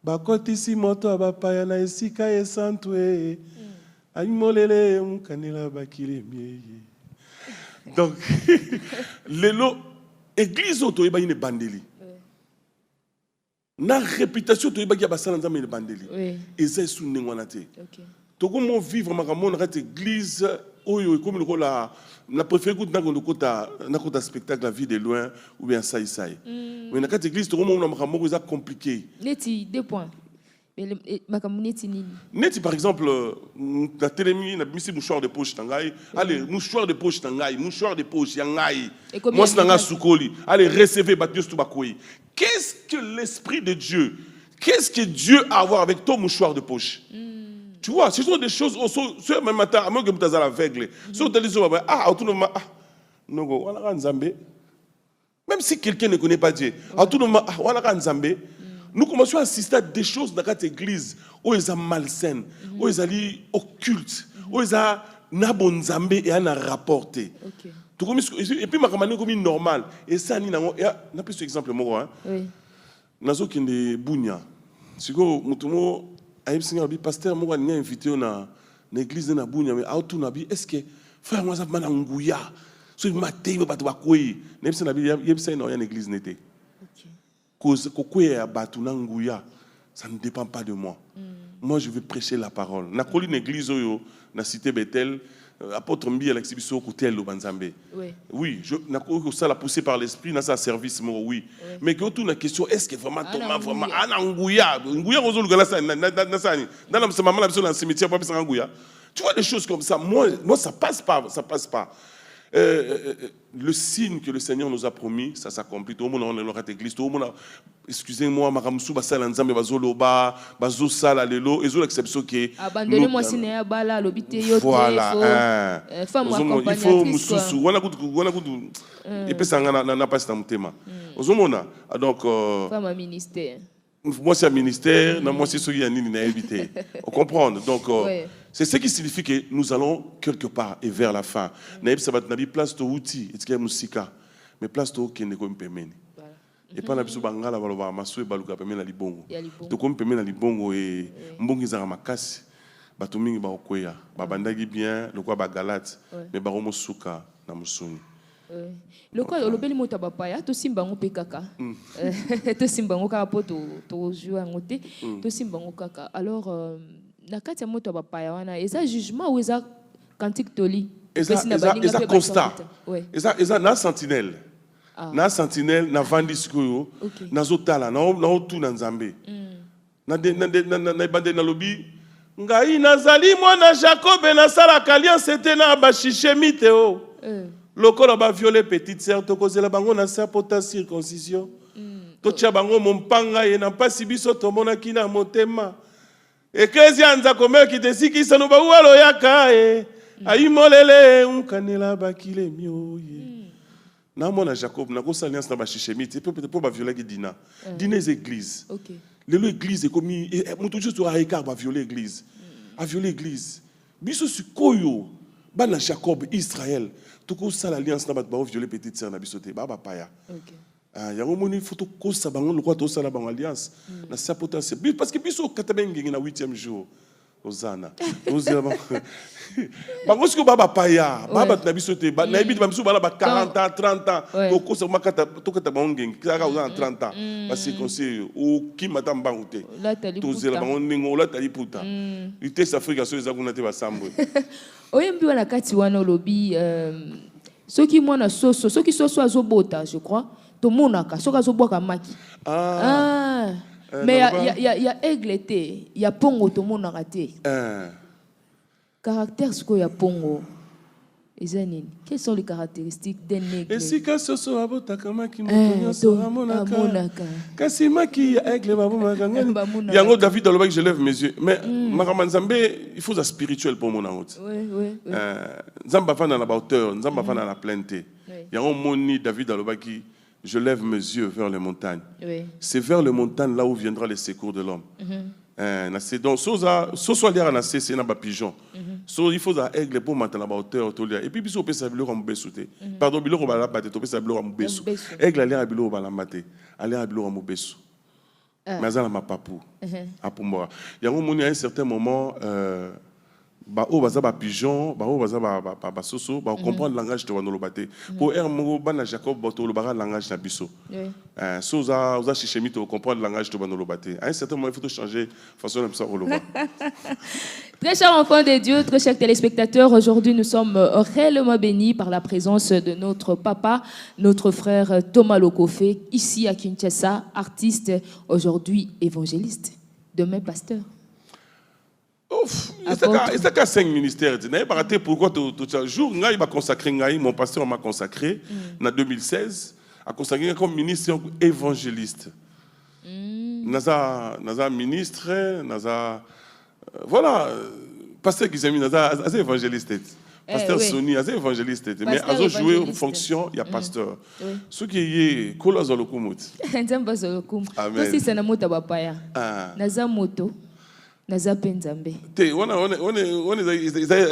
bakotisi moto abapaya na esika esantwe ayimolele mukanela bakile mieye. Donc lelo église auto eba ine bandeli na réputation to eba ya basala nzambe ine bandeli eza su nengwana te toko mo vivre makamona kat église oyo comme la préféré que dans spectacle la vie de loin ou bien ça mais dans cette église tout le monde est compliqué. Neti 2 points. Neti par exemple la télémie na mis mouchoir de poche tangai allez mouchoir de poche tangai mouchoir de poche yangai moi c'est nanga soukoli allez recevez batios tout bakoi. Qu'est-ce que l'esprit de Dieu, qu'est-ce que Dieu a à voir avec ton mouchoir de poche? Tu vois, ce sont des choses, ce même matin, à moins que tu aies l'aveugle, même si quelqu'un ne connaît pas Dieu, nous commençons à assister à des choses dans cette église où ils sont malsaines, où ils sont occultes, où ils sont nabonzambe et à rapporter. Et puis, ma camarade comme normal. Et ça, il y a un petit exemple, moi, nazo kende bunya. Si vous le pasteur m'a invité à l'église de Bunya, mais est-ce que frère moi ça m'a ngouya so maté ba ba koyi nemse na bi yebisa na une église n'était cause kokoya batu na ngouya ça ne dépend pas de moi. Moi je veux prêcher la parole na koli une église oyo na cité Bethel apôtre Mbi Alexis Biso côté lo banzambe oui je na ko ça la poussé par l'esprit dans sa service moi oui mais que tout la question est-ce que vraiment Thomas vraiment ana ngouya ozo lugala ça na sani dans la maman la biso dans cimetière pas bisa ngouya tu vois des choses comme ça moi ça passe pas le signe que le Seigneur nous a promis, ça s'accomplit. Tout le monde est dans cette église. Tout le monde, excusez-moi, makamsu basala nzambe bazoloba, bazosala lelo, ezo l'exception qui. Abandonnez-moi si n'est pas là, l'obité yote. Voilà. Femme accompagnatrice. Il faut mususu. Wana kudu. Et puis ça n'a pas cet thème. Ozomona. Donc. Femme ministère. Moi c'est un ministère, moi c'est ce qui a nini na évité. On comprend. Donc. C'est ce qui signifie que nous allons quelque part et vers la fin. Naïb sabat nabi place to outil, et qu'il musika, mais place to qui ne comme pemeni. Et pas la biso bangala baloba maso e baluka pemena libongo. To comme pemena libongo et mbongi za makasi. Bato mingi ba okoya, ba bandagi bien, le quoi ba galate, mais ba romo suka na musuni. Le quoi le beli mota bapaya to simba ngo pekaka. To simba ngo ka poto to jouer ngote, to simba ngo kaka. Alors na kati ya moto bapaya wana eza jugement ou eza cantique toli eza constat eza na sentinelle na sentinelle na vandisiko na zotala na otu na nzambe na bande na lobi ngai nazali mwana Jacob na sala alliance te na bashishemite o lokola ba violer petite sœur to kozela bango na sapota circoncision to tia bango mompanga ye na pasi biso to mona kina motema. Ecclésia nzakome ki tesikisa no bawalo yaka ayimolele unkanela bakile mioye na mona Jacob na ko alliance na ba chichemite peut-être pour ba violer dina les églises l'église est comme mutu juste a écart ba violer église a violer église biso sikoyo bana Jacob Israël tout ko ça l'alliance na ba violer petite sœur na bisoté ba paya. OK. Ya ngomoni photo ko sa bango le quoi to ça la bango alliance na sa potentiel parce que biso katabengi na 8e jour Ozana. Ozana. Bango siko baba paya, baba na bisoté, na biso ba miso bana ba 40 ans, 30 ans, ko sa makata to kata bango kaka ozana 30 ans. Parce que conseil o ki madame bangote. To zela bango ningo la tali puta. Ite sa Afrique so eza kuna te ba sambo. Oyembi wana kati wana lobi soki mwana soso, soki soso azobota, je crois. To monaka, soki azobwaka maki. Mais il y a aigle té, il y a pongo to mon raté. Caractère ce qu'il y a pongo. Quelles sont les caractéristiques d'un aigle? Et si que ce soit abotaka maki motonyo sera monaka. Kasi maki aigle babomaka. Yango David dans le bac je lève mes yeux. Mais Maramanzambe, il faut ça spirituel pour mon route. Oui. Nzamba fana na ba hauteur, nzamba fana na plainte. Yango moni David dans le bac je lève mes yeux vers les montagnes. Oui. C'est vers les montagnes là où viendra le secours de l'homme. Donc, so soit l'air na c'est na ba pigeon. So il faut ça aigle pour maintenant la hauteur to l'air. Et puis biso pesa bilo am besouté. Pardon, bilo ba la batte to pesa bilo am besou. Aigle l'air bilo ba la maté. Aller bilo am besou. Mais ça ma papou. A pour moi. Il y a un moment à un certain moment ba o baza ba pigeon ba o baza ba soso ba comprendre langage de wano lobate pour mo bana Jacob boto lo ba langage na biso so za chichemi to comprendre langage de wano lobate à un certain moment il faut changer façon de ça relever. Très chers enfants de Dieu, très chers téléspectateurs, aujourd'hui nous sommes réellement bénis par la présence de notre papa, notre frère Thomas Lokofé, ici à Kinshasa, artiste, aujourd'hui évangéliste, demain pasteur. Il y a 5 ministères. Pourquoi tout jour, il va consacrer, mon pasteur m'a consacré en 2016, a consacré comme ministre évangéliste. Naza ministre, naza voilà, pasteur qui s'est mis naza évangéliste. Pasteur Sony, assez évangéliste. Mais à jouer une fonction, il y a pasteur. Ce qui est kola zolokumut. Nzamba zolokum. Amen. Aussi c'est na moto bapaya. Naza moto. Naza penzambe. Te on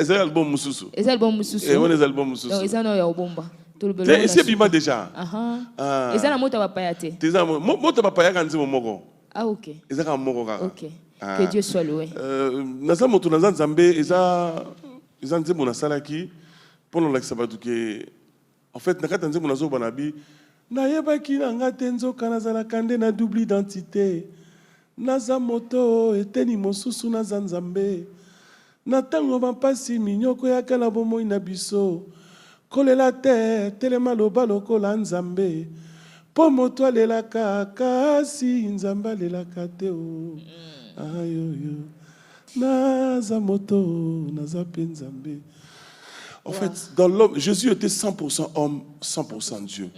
est album mususu. Les albums mususu. Et on est album mususu. Donc ils en ont ya obomba. Tout le bel. Et c'est bima déjà. Ils en a moto bapaya te. Tes amours moto bapaya quand c'est moko. Ah OK. Ils en moko kaka. OK. Que Dieu soit loué. Naza moto naza nzambe ils en nzembo na salaki pendant l'examen que en fait nakata nzembo nazo banabi na yebaki na ngate nzoka nazala kande na double identité. Naza moto eteni mosusu naza nzambe na tango bampasi minyoko ya kala bomoi na biso kolela te telema loba lokola nzambe po moto alelaka kasi nzambe alelaka te o ayoyo naza moto naza pe nzambe. En fait dans l'homme Jésus était 100% homme 100% Dieu.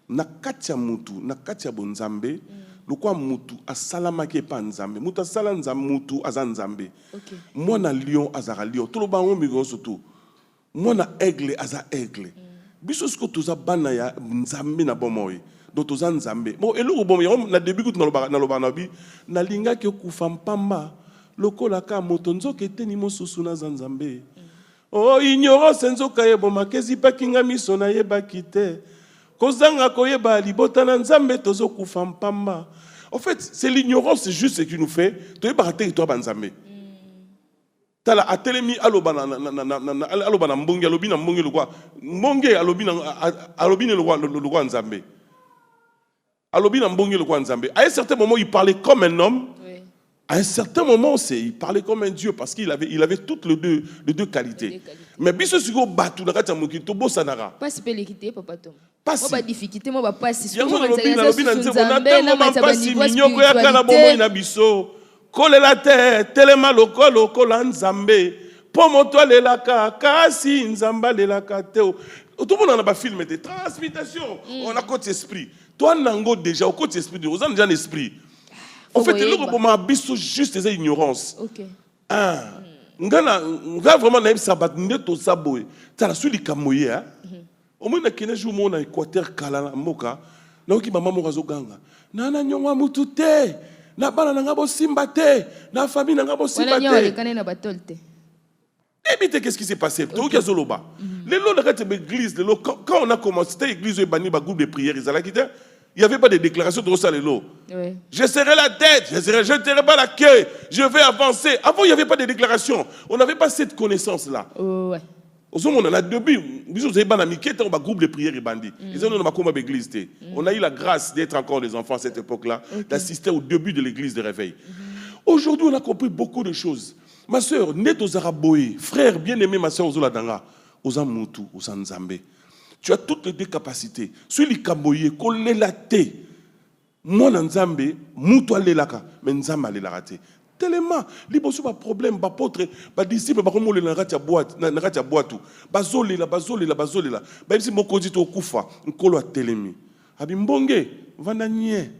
Na katia mutu na katia bonzambe lokwa mutu asalama ke pa nzambe mutu asala nzambe mutu aza nzambe. Okay. Mwana lion azara lion to lo bango migo soto mwana aigle aza aigle. Biso sko toza bana ya nzambe na bomoy do toza nzambe bon eloko bomoy na début ko na lobana bi na linga ke kufa mpamba lokola ka moto nzoka eteni mosusu na nzambe. Oh ignorance nzoka yeboma kezi pakinga miso na yebaki te. Kozanga koyeba libota na nzambe tozo kufa mpamba. En fait, c'est l'ignorance juste ce qui nous fait. Tu es baraté et toi banzambe. Tala atelemi alobana alobana mbongi alobina mbongi lokwa mbongi alobina lokwa nzambe. Alobina mbongi lokwa nzambe. À un certain moment, il parlait comme un homme. Oui. À un certain moment, il parlait comme un Dieu parce qu'il avait toutes les deux qualités. Mais biso siko batu na kati moki to bosanara. Pas si l'équité papa Tom. Pas si. Moi difficulté moi pas si. Yango lobina nzembo pas si minyoko ya kana bomoi na biso. Kolela te telema lokola nzambe. Po moto alelaka kasi nzamba lelaka te. Tout le monde a ba film de transmutation. On a côté esprit. Toi nango déjà au côté esprit, aux gens déjà l'esprit. En fait, le moment biso juste des ignorance. OK. Nga vraiment na sabat ndeto saboy. Tala suli kamoye hein. Au moins na kene jour mon na Équateur kala moka. Na oki mama mo ganga. Na nyongwa mutu te. Na bana nga bo simba te. Na famille nga bo simba te. Wala nyole kana na batolte. Évitez qu'est-ce qui s'est passé. Quand on a commencé, l'église il n'y avait pas de déclaration de ça. Je serai la tête, je ne serai pas la queue, je vais avancer. Avant, il n'y avait pas de déclaration. On n'avait pas cette connaissance-là. Ouais. On a début, on a groupe de prières et bandits. On a eu la grâce d'être encore des enfants à cette époque-là, d'assister au début de l'église de réveil. Aujourd'hui, on a compris beaucoup de choses. Ma soeur, net aux Araboï, frère bien-aimé, ma soeur Ozola Danga, aux Amoutou, aux Nzambe. Tu as toutes les deux capacités. Celui qui Kamboye, collé la thé. Moi, Nzambe, Moutou Alelaka, mais Nzambe Alelakate. Tellement, il y a un problème, les apôtres, les disciples, ils ont dit qu'ils boîte, bazoli la. Si mon codi to kufa, nkolo a telemi. Abi mbonge, vandanye.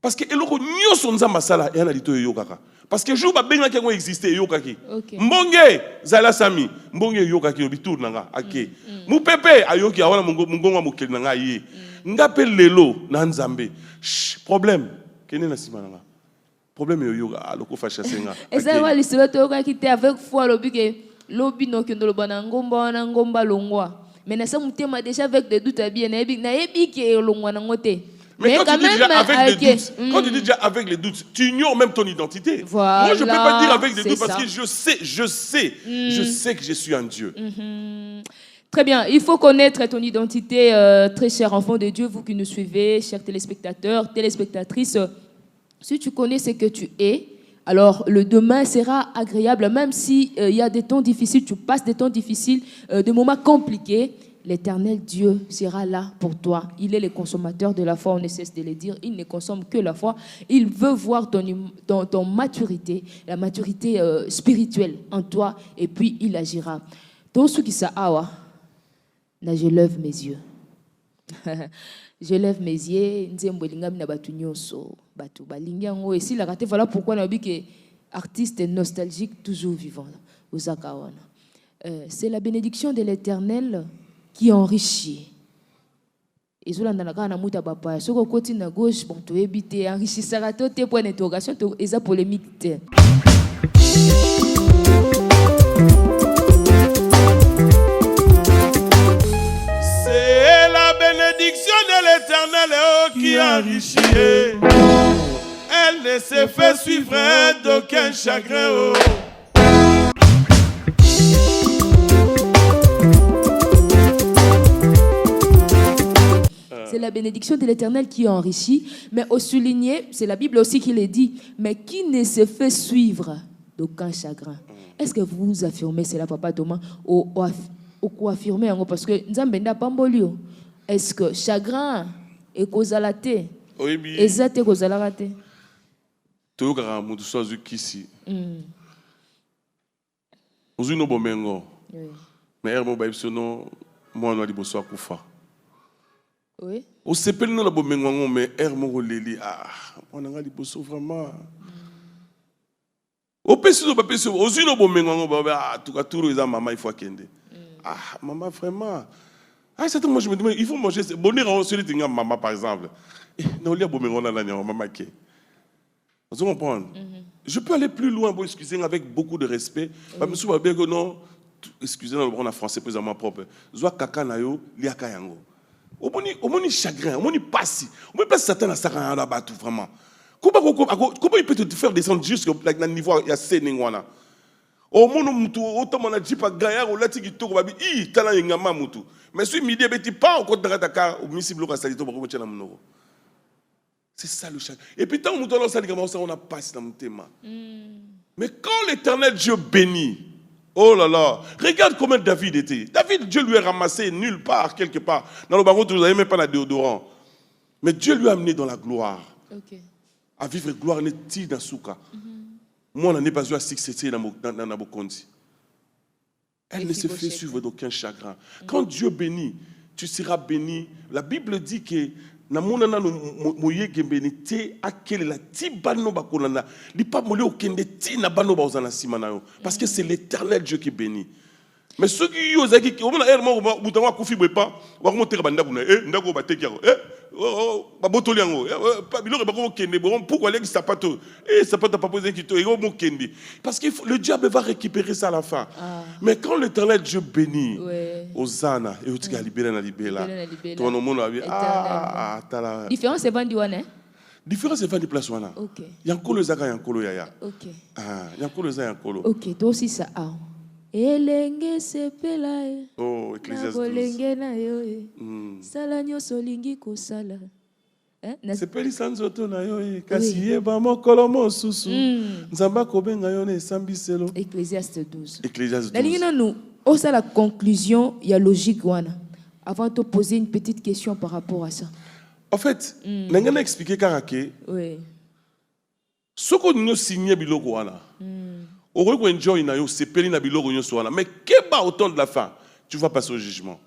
Parce que eloko nyoso nzamba sala yana dito yokaka. Parce que jour ba benga ki exister yokaki. Mbonge zala sami, mbonge yokaki obitur nanga ake. Mu pepe ayoki awana mungonga mukeli nanga yi. Ngape lelo na nzambe. Problème, kene na sima nanga. Problème yoga loko fa chasenga. Et ça va l'histoire to qui était avec foi lobi que lobi no kendo lobana ngomba longwa. Mais na ça mutema déjà avec des doutes bien na yebi ke longwa na ngote. Mais quand tu dis déjà avec les doutes, quand tu dis déjà avec les doutes, tu ignores même ton identité. Voilà, moi je ne peux pas dire avec les doutes ça. parce que je sais que je suis un Dieu. Très bien, il faut connaître ton identité, très cher enfant de Dieu, vous qui nous suivez, chers téléspectateurs, téléspectatrices. Si tu connais ce que tu es, alors le demain sera agréable, même s'il y a des temps difficiles, tu passes des temps difficiles, des moments compliqués, l'Éternel Dieu sera là pour toi. Il est le consommateur de la foi, on ne cesse de le dire, il ne consomme que la foi. Il veut voir ton maturité, la maturité spirituelle en toi, et puis il agira. Dans ce qui s'awa, là je lève mes yeux. Je lève mes yeux, voilà pourquoi on a dit que artiste nostalgique toujours vivant. C'est la bénédiction de l'Éternel qui enrichit. Et cela n'a pas de papa. Ce qu'on continue à gauche, bon, tu es enrichi. Ça a été point d'interrogation, et ça polémique. C'est la bénédiction de l'Éternel qui enrichit. Elle ne se fait suivre d'aucun chagrin. C'est la bénédiction de l'Éternel qui enrichit, mais au souligner, c'est la Bible aussi qui le dit, mais qui ne se fait suivre d'aucun chagrin. Est-ce que vous affirmez cela, Papa Thomas, ou affirmez parce que Nzambe n'a pas mbolio. Est-ce que chagrin est causalité? Oui, bien. Exact est causalité. Tu as un mot de soi ici. Nous avons un bon mengo. Mais hermo baïbsono, moi on a dit bonsoir kufa. Oui. On sait pas non la bon mengo mais hermo leli on a dit bonsoir vraiment. Au peso au peso, aux une bon mengo tout cas tout les maman il faut kende. Maman vraiment. C'est moi je me demande il faut manger bonheur en celui de maman par exemple. Non il bon mengo na la maman qui. Vous comprenez? Je peux aller plus loin, bon, excusez avec beaucoup de respect. Monsieur va bien que non, excusez-moi, on a français plus à moi propre. Zoa kaka na yo, liaka yango. Au moni chagrin, au moni passi, au moni passi Satan à Sarah là-bas tout vraiment. Comment il peut te faire descendre jusqu'au niveau il y a séningwana. Au mono mutu, autant mon a dit pas gaillard ou lati qui tourne babi, talent yingama mutu. Mais celui midi beti pas au côté de Dakar au misiblo ka salito bako tchana mnoro. C'est ça le chagrin. Et puis, tant que on a passé dans mon thème. Mais quand l'Éternel Dieu bénit, oh là là, regarde comment David était. David, Dieu lui a ramassé nulle part, quelque part. Dans le baron, vous n'avez même pas la déodorant. Mais Dieu lui a amené dans la gloire. À vivre gloire, n'est-il dans Souka. Moi, on n'en est pas eu à succéder dans Nabokondi. Elle ne se fait suivre d'aucun chagrin. Quand Dieu bénit, tu seras béni. La Bible dit que parce que c'est l'Éternel Dieu qui bénit. Mais ceux qui osent qui au moins errement boutango akufi boepa wa ko moteka banda kuna ndako bateki yako ba botoli yango pa biloko ba ko kende bon pourquoi les sapato sapato pas poser kito et mo kende parce que le diable va récupérer ça à la fin. Mais quand l'Éternel Dieu bénit Hosanna et utika libérer na libela ton monde a tala différence c'est vandi wana différence c'est vandi place wana OK yankolo zaka yankolo yaya OK yankolo za yankolo OK toi aussi ça a elenge sepela oh Ecclésiaste 12 na yo sala nyonso lingi kosala sepeli sanzoto na yo kasi yeba mokolo mosusu nzamba kobenga yo na esambiselo Ecclésiaste 12 Ecclésiaste 12 nalingi nanu osa la conclusion il y a logique wana avant de poser une petite question par rapport à ça en fait nangana expliquer karake oui soko nyo signé biloko wana Orogo enjoy na yo sepeli na biloko nyonso wana mais keba au temps de la fin tu vas passer au jugement.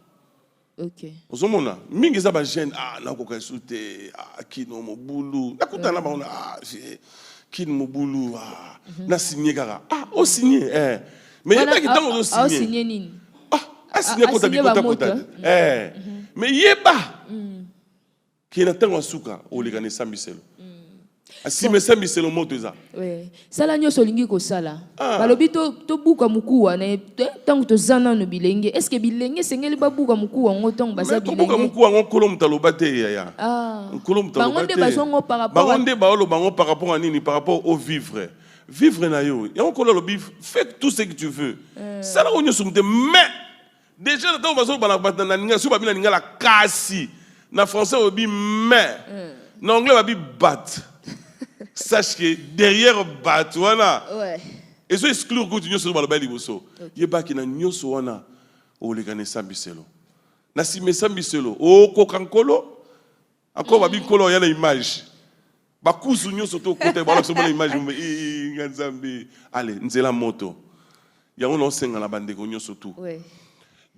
OK. Ozomona mingi za ba jeune na ko ka sute kino mobulu nakuta na ba ona kino mobulu na signé kaka o signé mais yeba ki tango zo signé nini signé ko tabi kota mais yeba ki na tango suka o le kana sambiselo si me sembi c'est le mot de ça. Oui. Sala nyoso lingi ko sala. Balobi to buka mukuwa na tango to zana no bilenge. Est-ce que bilenge sengeli ba buka mukuwa ngotongo baza bilenge. Buka mukuwa ngokolo mutaloba te ya. Ngokolo mutaloba te. Bangonde bazongo par rapport. Bangonde baolo bango par rapport à nini par rapport au vivre. Vivre na yo. Ya ngokolo lobi fais tout ce que tu veux. Sala onyo sumte mais déjà na tango bazo bana batana ninga suba bina ninga la kasi. Na français obi mais. Na anglais babi bat. Sache que derrière Batouana, et ce exclure que tu n'as pas le bel iboso. Yeba qui n'a nyoso wana o le gane sambiselo. Na si me sambiselo o kokankolo encore babi kolo ya na image. Ba kuzu nyoso to côté ba so na image nganzambe. Allez, nzela moto. Ya on senga na bande ko nyoso tout.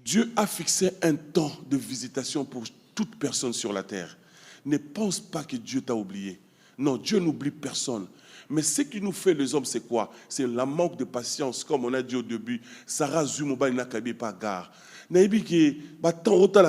Dieu a fixé un temps de visitation pour toute personne sur la terre. Ne pense pas que Dieu t'a oublié. Non, Dieu n'oublie personne. Mais ce qui nous fait les hommes, c'est quoi? C'est la manque de patience, comme on a dit au début. Sarah Zumoba n'a qu'à pas gare. Naïbi qui ba temps rota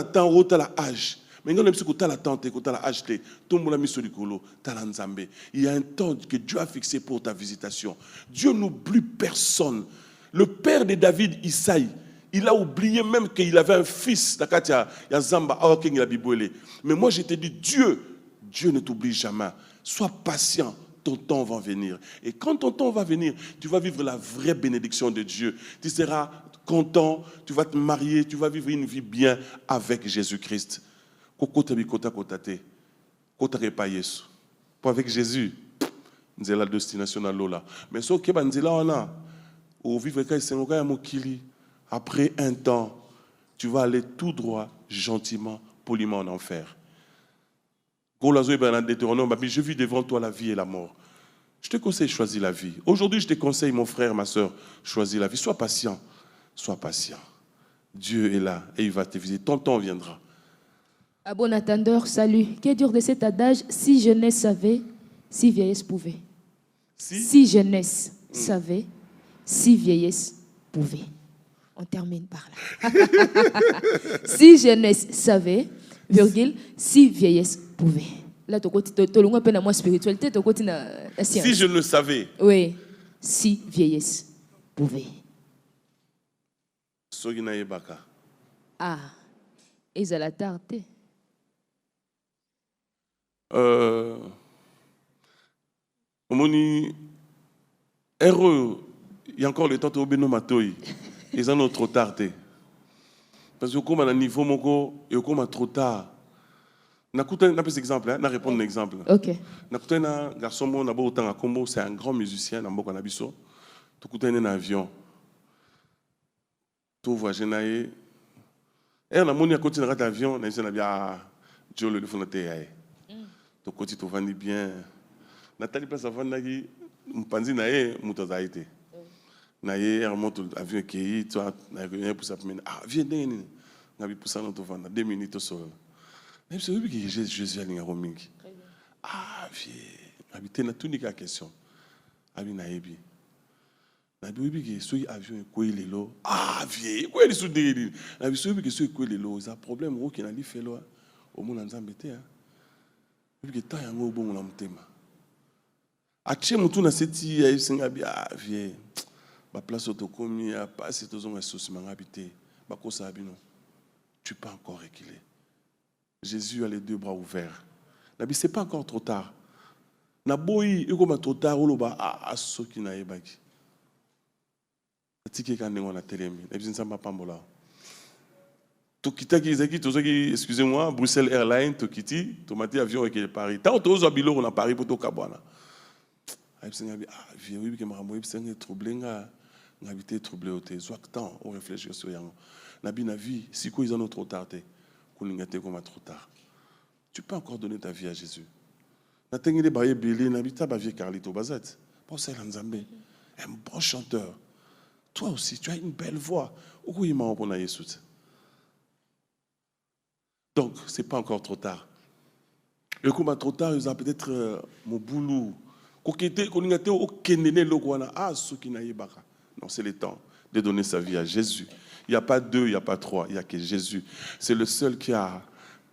la âge. Mais non, même si tu as la tante, tu as la âge, tout le monde a mis sur le colo, tu as l'anzambé. Il y a un temps que Dieu a fixé pour ta visitation. Dieu n'oublie personne. Le père de David, Isaïe, il a oublié même qu'il avait un fils. Mais moi, je te dis, Dieu ne t'oublie jamais. Sois patient, ton temps va venir. Et quand ton temps va venir, tu vas vivre la vraie bénédiction de Dieu. Tu seras content, tu vas te marier, tu vas vivre une vie bien avec Jésus-Christ. Pour avec Jésus, c'est la destination à l'Ola. Mais ce qui est là, après un temps, tu vas aller tout droit, gentiment, poliment en enfer. Je vis devant toi la vie et la mort. Je te conseille de choisir la vie. Aujourd'hui, je te conseille, mon frère, ma soeur, choisis la vie. Sois patient. Sois patient. Dieu est là et il va te visiter. Ton temps viendra. À bon attendeur, salut. Que dire de cet adage? Si jeunesse savait, si vieillesse pouvait. Si jeunesse savait, si vieillesse pouvait. On termine par là. Si jeunesse savait, virgule, si vieillesse pouvait. Là, tu as un peu spiritualité, tu as la science. Si je le savais. Oui, si vieillesse pouvait. Ah, ils ont la tarte. Heureux, il y a encore le temps de Obeno Matoyi. Ils en ont trop tardé. Parce que comme à un niveau moko, et comme trop tard. Nakuta na pes exemple, na répondre un exemple. OK. Nakuta na garçon mo na bo autant à Kombo, c'est un grand musicien na mboka na biso. Tukuta un avion. Tu vois jenaye. Et na moni à côté na avion, na jenaye bien Dieu le fond té yaé. To côté to vandi bien. Nathalie place avant nagi mpanzi na ye muto zaité. Na ye remonte avion qui toi na rien pour ça viens deni. Na bi pour ça no to vanda 2 minutes solo. Mais c'est lui qui Jésus a dit à Romingi. Ah, vieux. Habité na tout ni question. Abi na ebi. nabi que soy avion ko lelo vie ko eli sudeli nabi soy que soy ko lelo ça problème o ki na li felo o mona nzambe te nabi que ta yango bongo na mutema ache mutu na seti ya isinga bi vie ba place autokomi a passer tozonga sosi manga bité ba ko sa bino tu peux encore reculer. Jésus a les deux bras ouverts. Nabi c'est pas encore trop tard. Na boyi iko trop tard oloba soki na yebaki. Tiki kandengo na telemi. Nabi nzamba pambola. Tokita ki zaki tozoki excusez-moi Bruxelles Airlines tokiti tomati avion avec Paris. Tant tozo biloko na Paris poto kabwana. Nabi sengabi vie oui que mara moyi senga troublé nga ngabité troublé oté. Zwak temps on réfléchir sur yango. Nabi na vie si ko ils en ont trop tardé. Kuningate comme trop tard. Tu peux encore donner ta vie à Jésus. Na tengile baye belé nabita ba vie Carlito Bazat. Pensez à Nzambe. Un bon chanteur. Toi aussi, tu as une belle voix. Donc, ce n'est pas encore trop tard. Et comme trop tard, ils ont peut-être mon boulot. Non, c'est le temps de donner sa vie à Jésus. Il n'y a pas deux, il n'y a pas trois, il n'y a que Jésus. C'est le seul qui a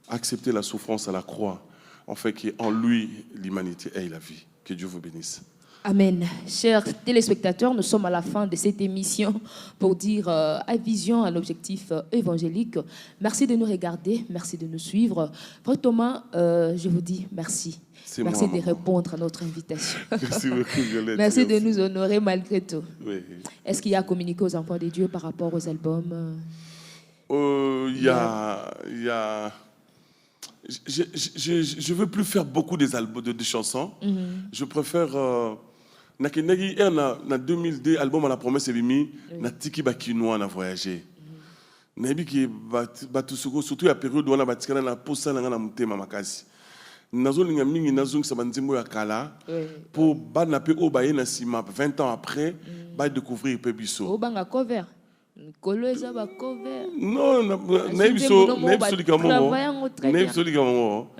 accepté la souffrance à la croix. En fait, qu'en lui, l'humanité et la vie. Que Dieu vous bénisse. Amen. Chers téléspectateurs, nous sommes à la fin de cette émission pour dire à vision, à l'objectif évangélique. Merci de nous regarder, merci de nous suivre. Frère Thomas, je vous dis merci. Merci de répondre à notre invitation. Merci beaucoup, Violette. Merci de nous honorer malgré tout. Oui. Est-ce qu'il y a communiqué aux enfants de Dieu par rapport aux albums? Il y a... Je veux plus faire beaucoup des albums de chansons. Je préfère na 2002 album à la promesse bimi na tiki bakinois na voyager. Na biki batusuko surtout la période où on a batikana na posa na mutema makasi. Nazo linga mingi nazo ngisa banzimbo ya kala pour bana pe o baye na sima 20 ans après ba découvrir pe biso. O banga cover. Koloza ba cover. Non, naibso likamo. Naibso likamo.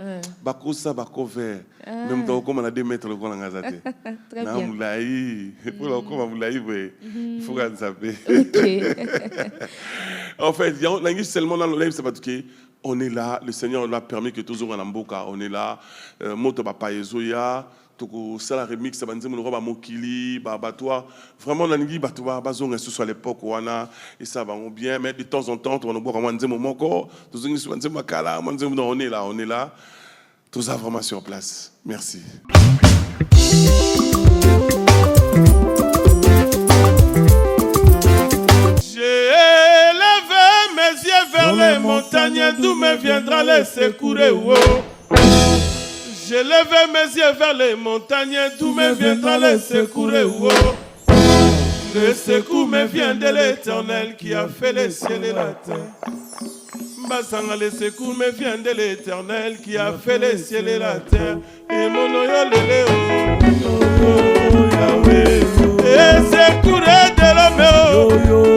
Bakosa ba cover. Même temps comme on a 2 mètres le qu'on a gazate. Très bien. Na moulaï, pour la comme moulaï il faut qu'on sape. OK. En fait, il y a seulement dans le live c'est parce que on est là, le Seigneur l'a permis que toujours en Amboka, on est là. Moto papa Ezoya toko sala remix banze mon roba mokili babatwa vraiment nangi batwa bazonga ce soit l'époque wana et ça va bien mais de temps en temps on a boire manze momoko tozongi sur banze makala manze on est là tout ça vraiment sur place. Merci. J'ai levé mes yeux vers les montagnes d'où me viendra le secours. J'ai levé mes yeux vers les montagnes, d'où me viendra le secours. Le secours me vient de l'Éternel qui a fait les cieux et la terre. Basanga, le secours me vient de l'Éternel qui a fait les cieux et la terre. Et mon oyo Yahweh. Et secours de l'homme,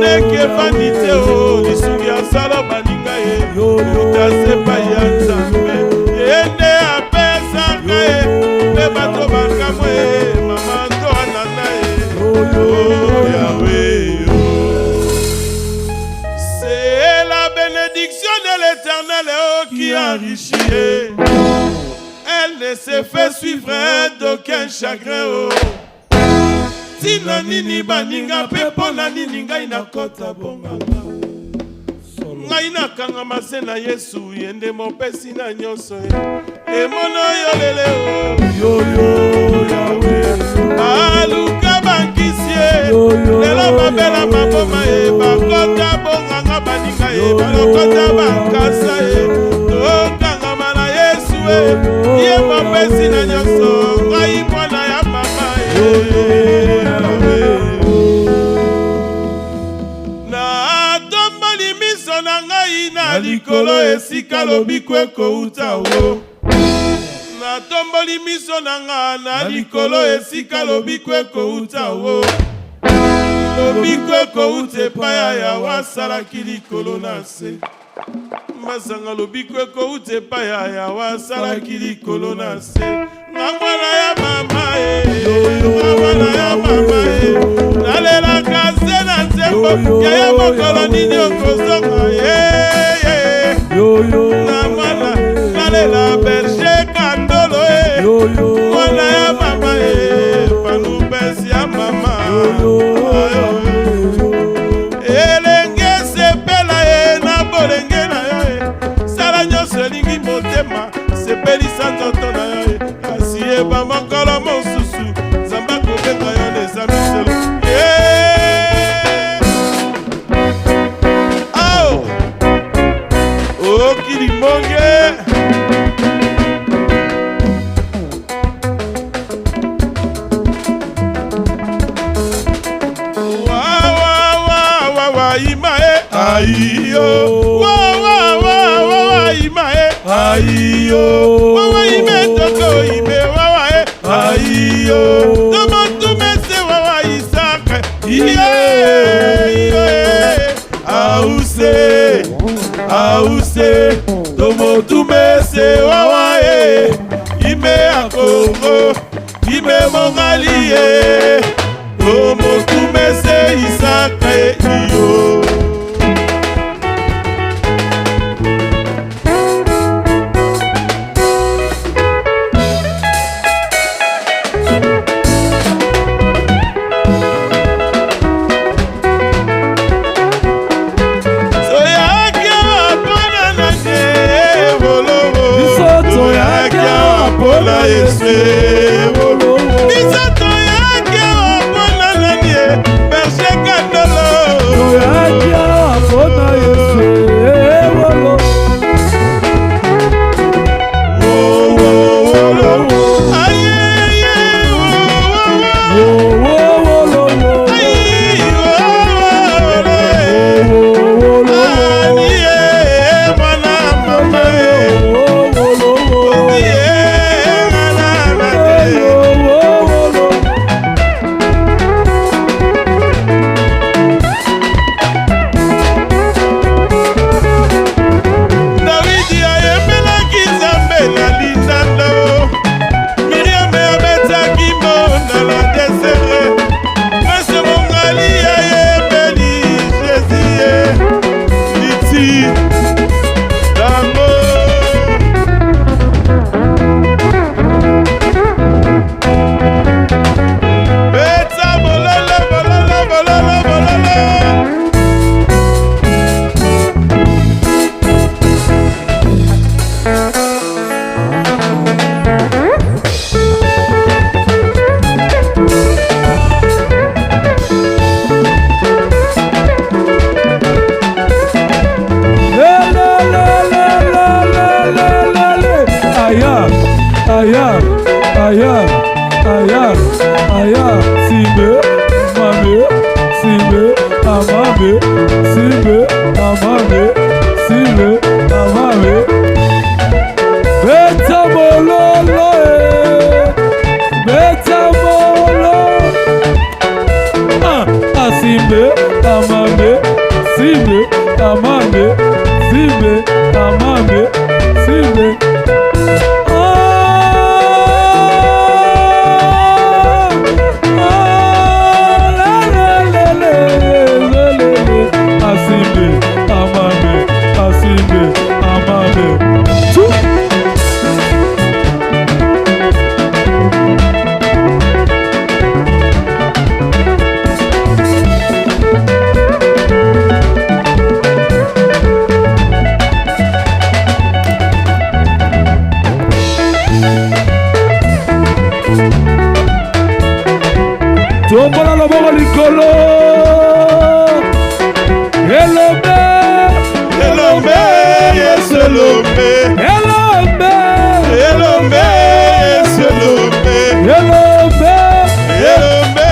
n'est que vanité, l'isugi a salo baningaye, luta se payanza. C'est la bénédiction de l'Éternel qui enrichit. Elle ne se fait suivre d'aucun chagrin. Tina nini baninga pepo na nini ngai na kota bonganga. Ngai na kanga masena Yesu yende mopesi na nyonso. E mono yo lele yo Yahweh. Aluka bankisie. Lelo babela maboma e bakota bonganga baninga e balokota bankasa e. Tokanga mala Yesu e. Ye mopesi na nyonso. Ngai mwana ya mama e. Na likolo esika lobiko ekouta o. Na tomboli miso nanga na likolo esika lobiko ekouta o. Lobiko ekouta epai ya wasalaki likolo na se. Masanga lobiko ekouta epai ya wasalaki likolo na se. Na mwana ya mama e, na mwana ya mama e, nalela nzembo yaya mokolo nini okozonga na mwana nalela berger kandolo mwana ya mama panupesi ya mama elenge sepela na bolenge na yo sala nyonso elingi motema sepelisa nzoto na yo kasi yeba mokolo mosusu nzambe akobenga yo neza miselo ao okilimonge ayo wa imae ayo wa ime toko ime wa ayo tomo tumese wa isaka ause tomo tumese wa ime akongo ime mongalie tomo tumese isaka iyo Bisato yake wapona nanie Berger kandolo yake wapona Yesu aya simbe mame simbe amame simbe amame simbe amame beta mololo beta molo simbe amame simbe amame simbe amame simbe Tombola loboko likolo Elombe Elombe Yesu Elombe Elombe Elombe Yesu Elombe Elombe Elombe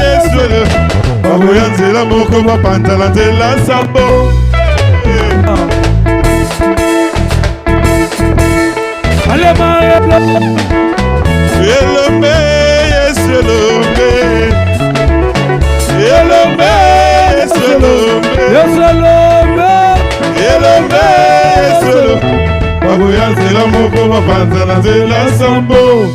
Yesu Elombe Baboya nzela moko bapantala nzela sambo Alema Elombe Yesu Elombe Elombe Yesu Elombe Yesu Elombe Elombe Yesu Elombe Baboya nzela moko bapantala nzela sambo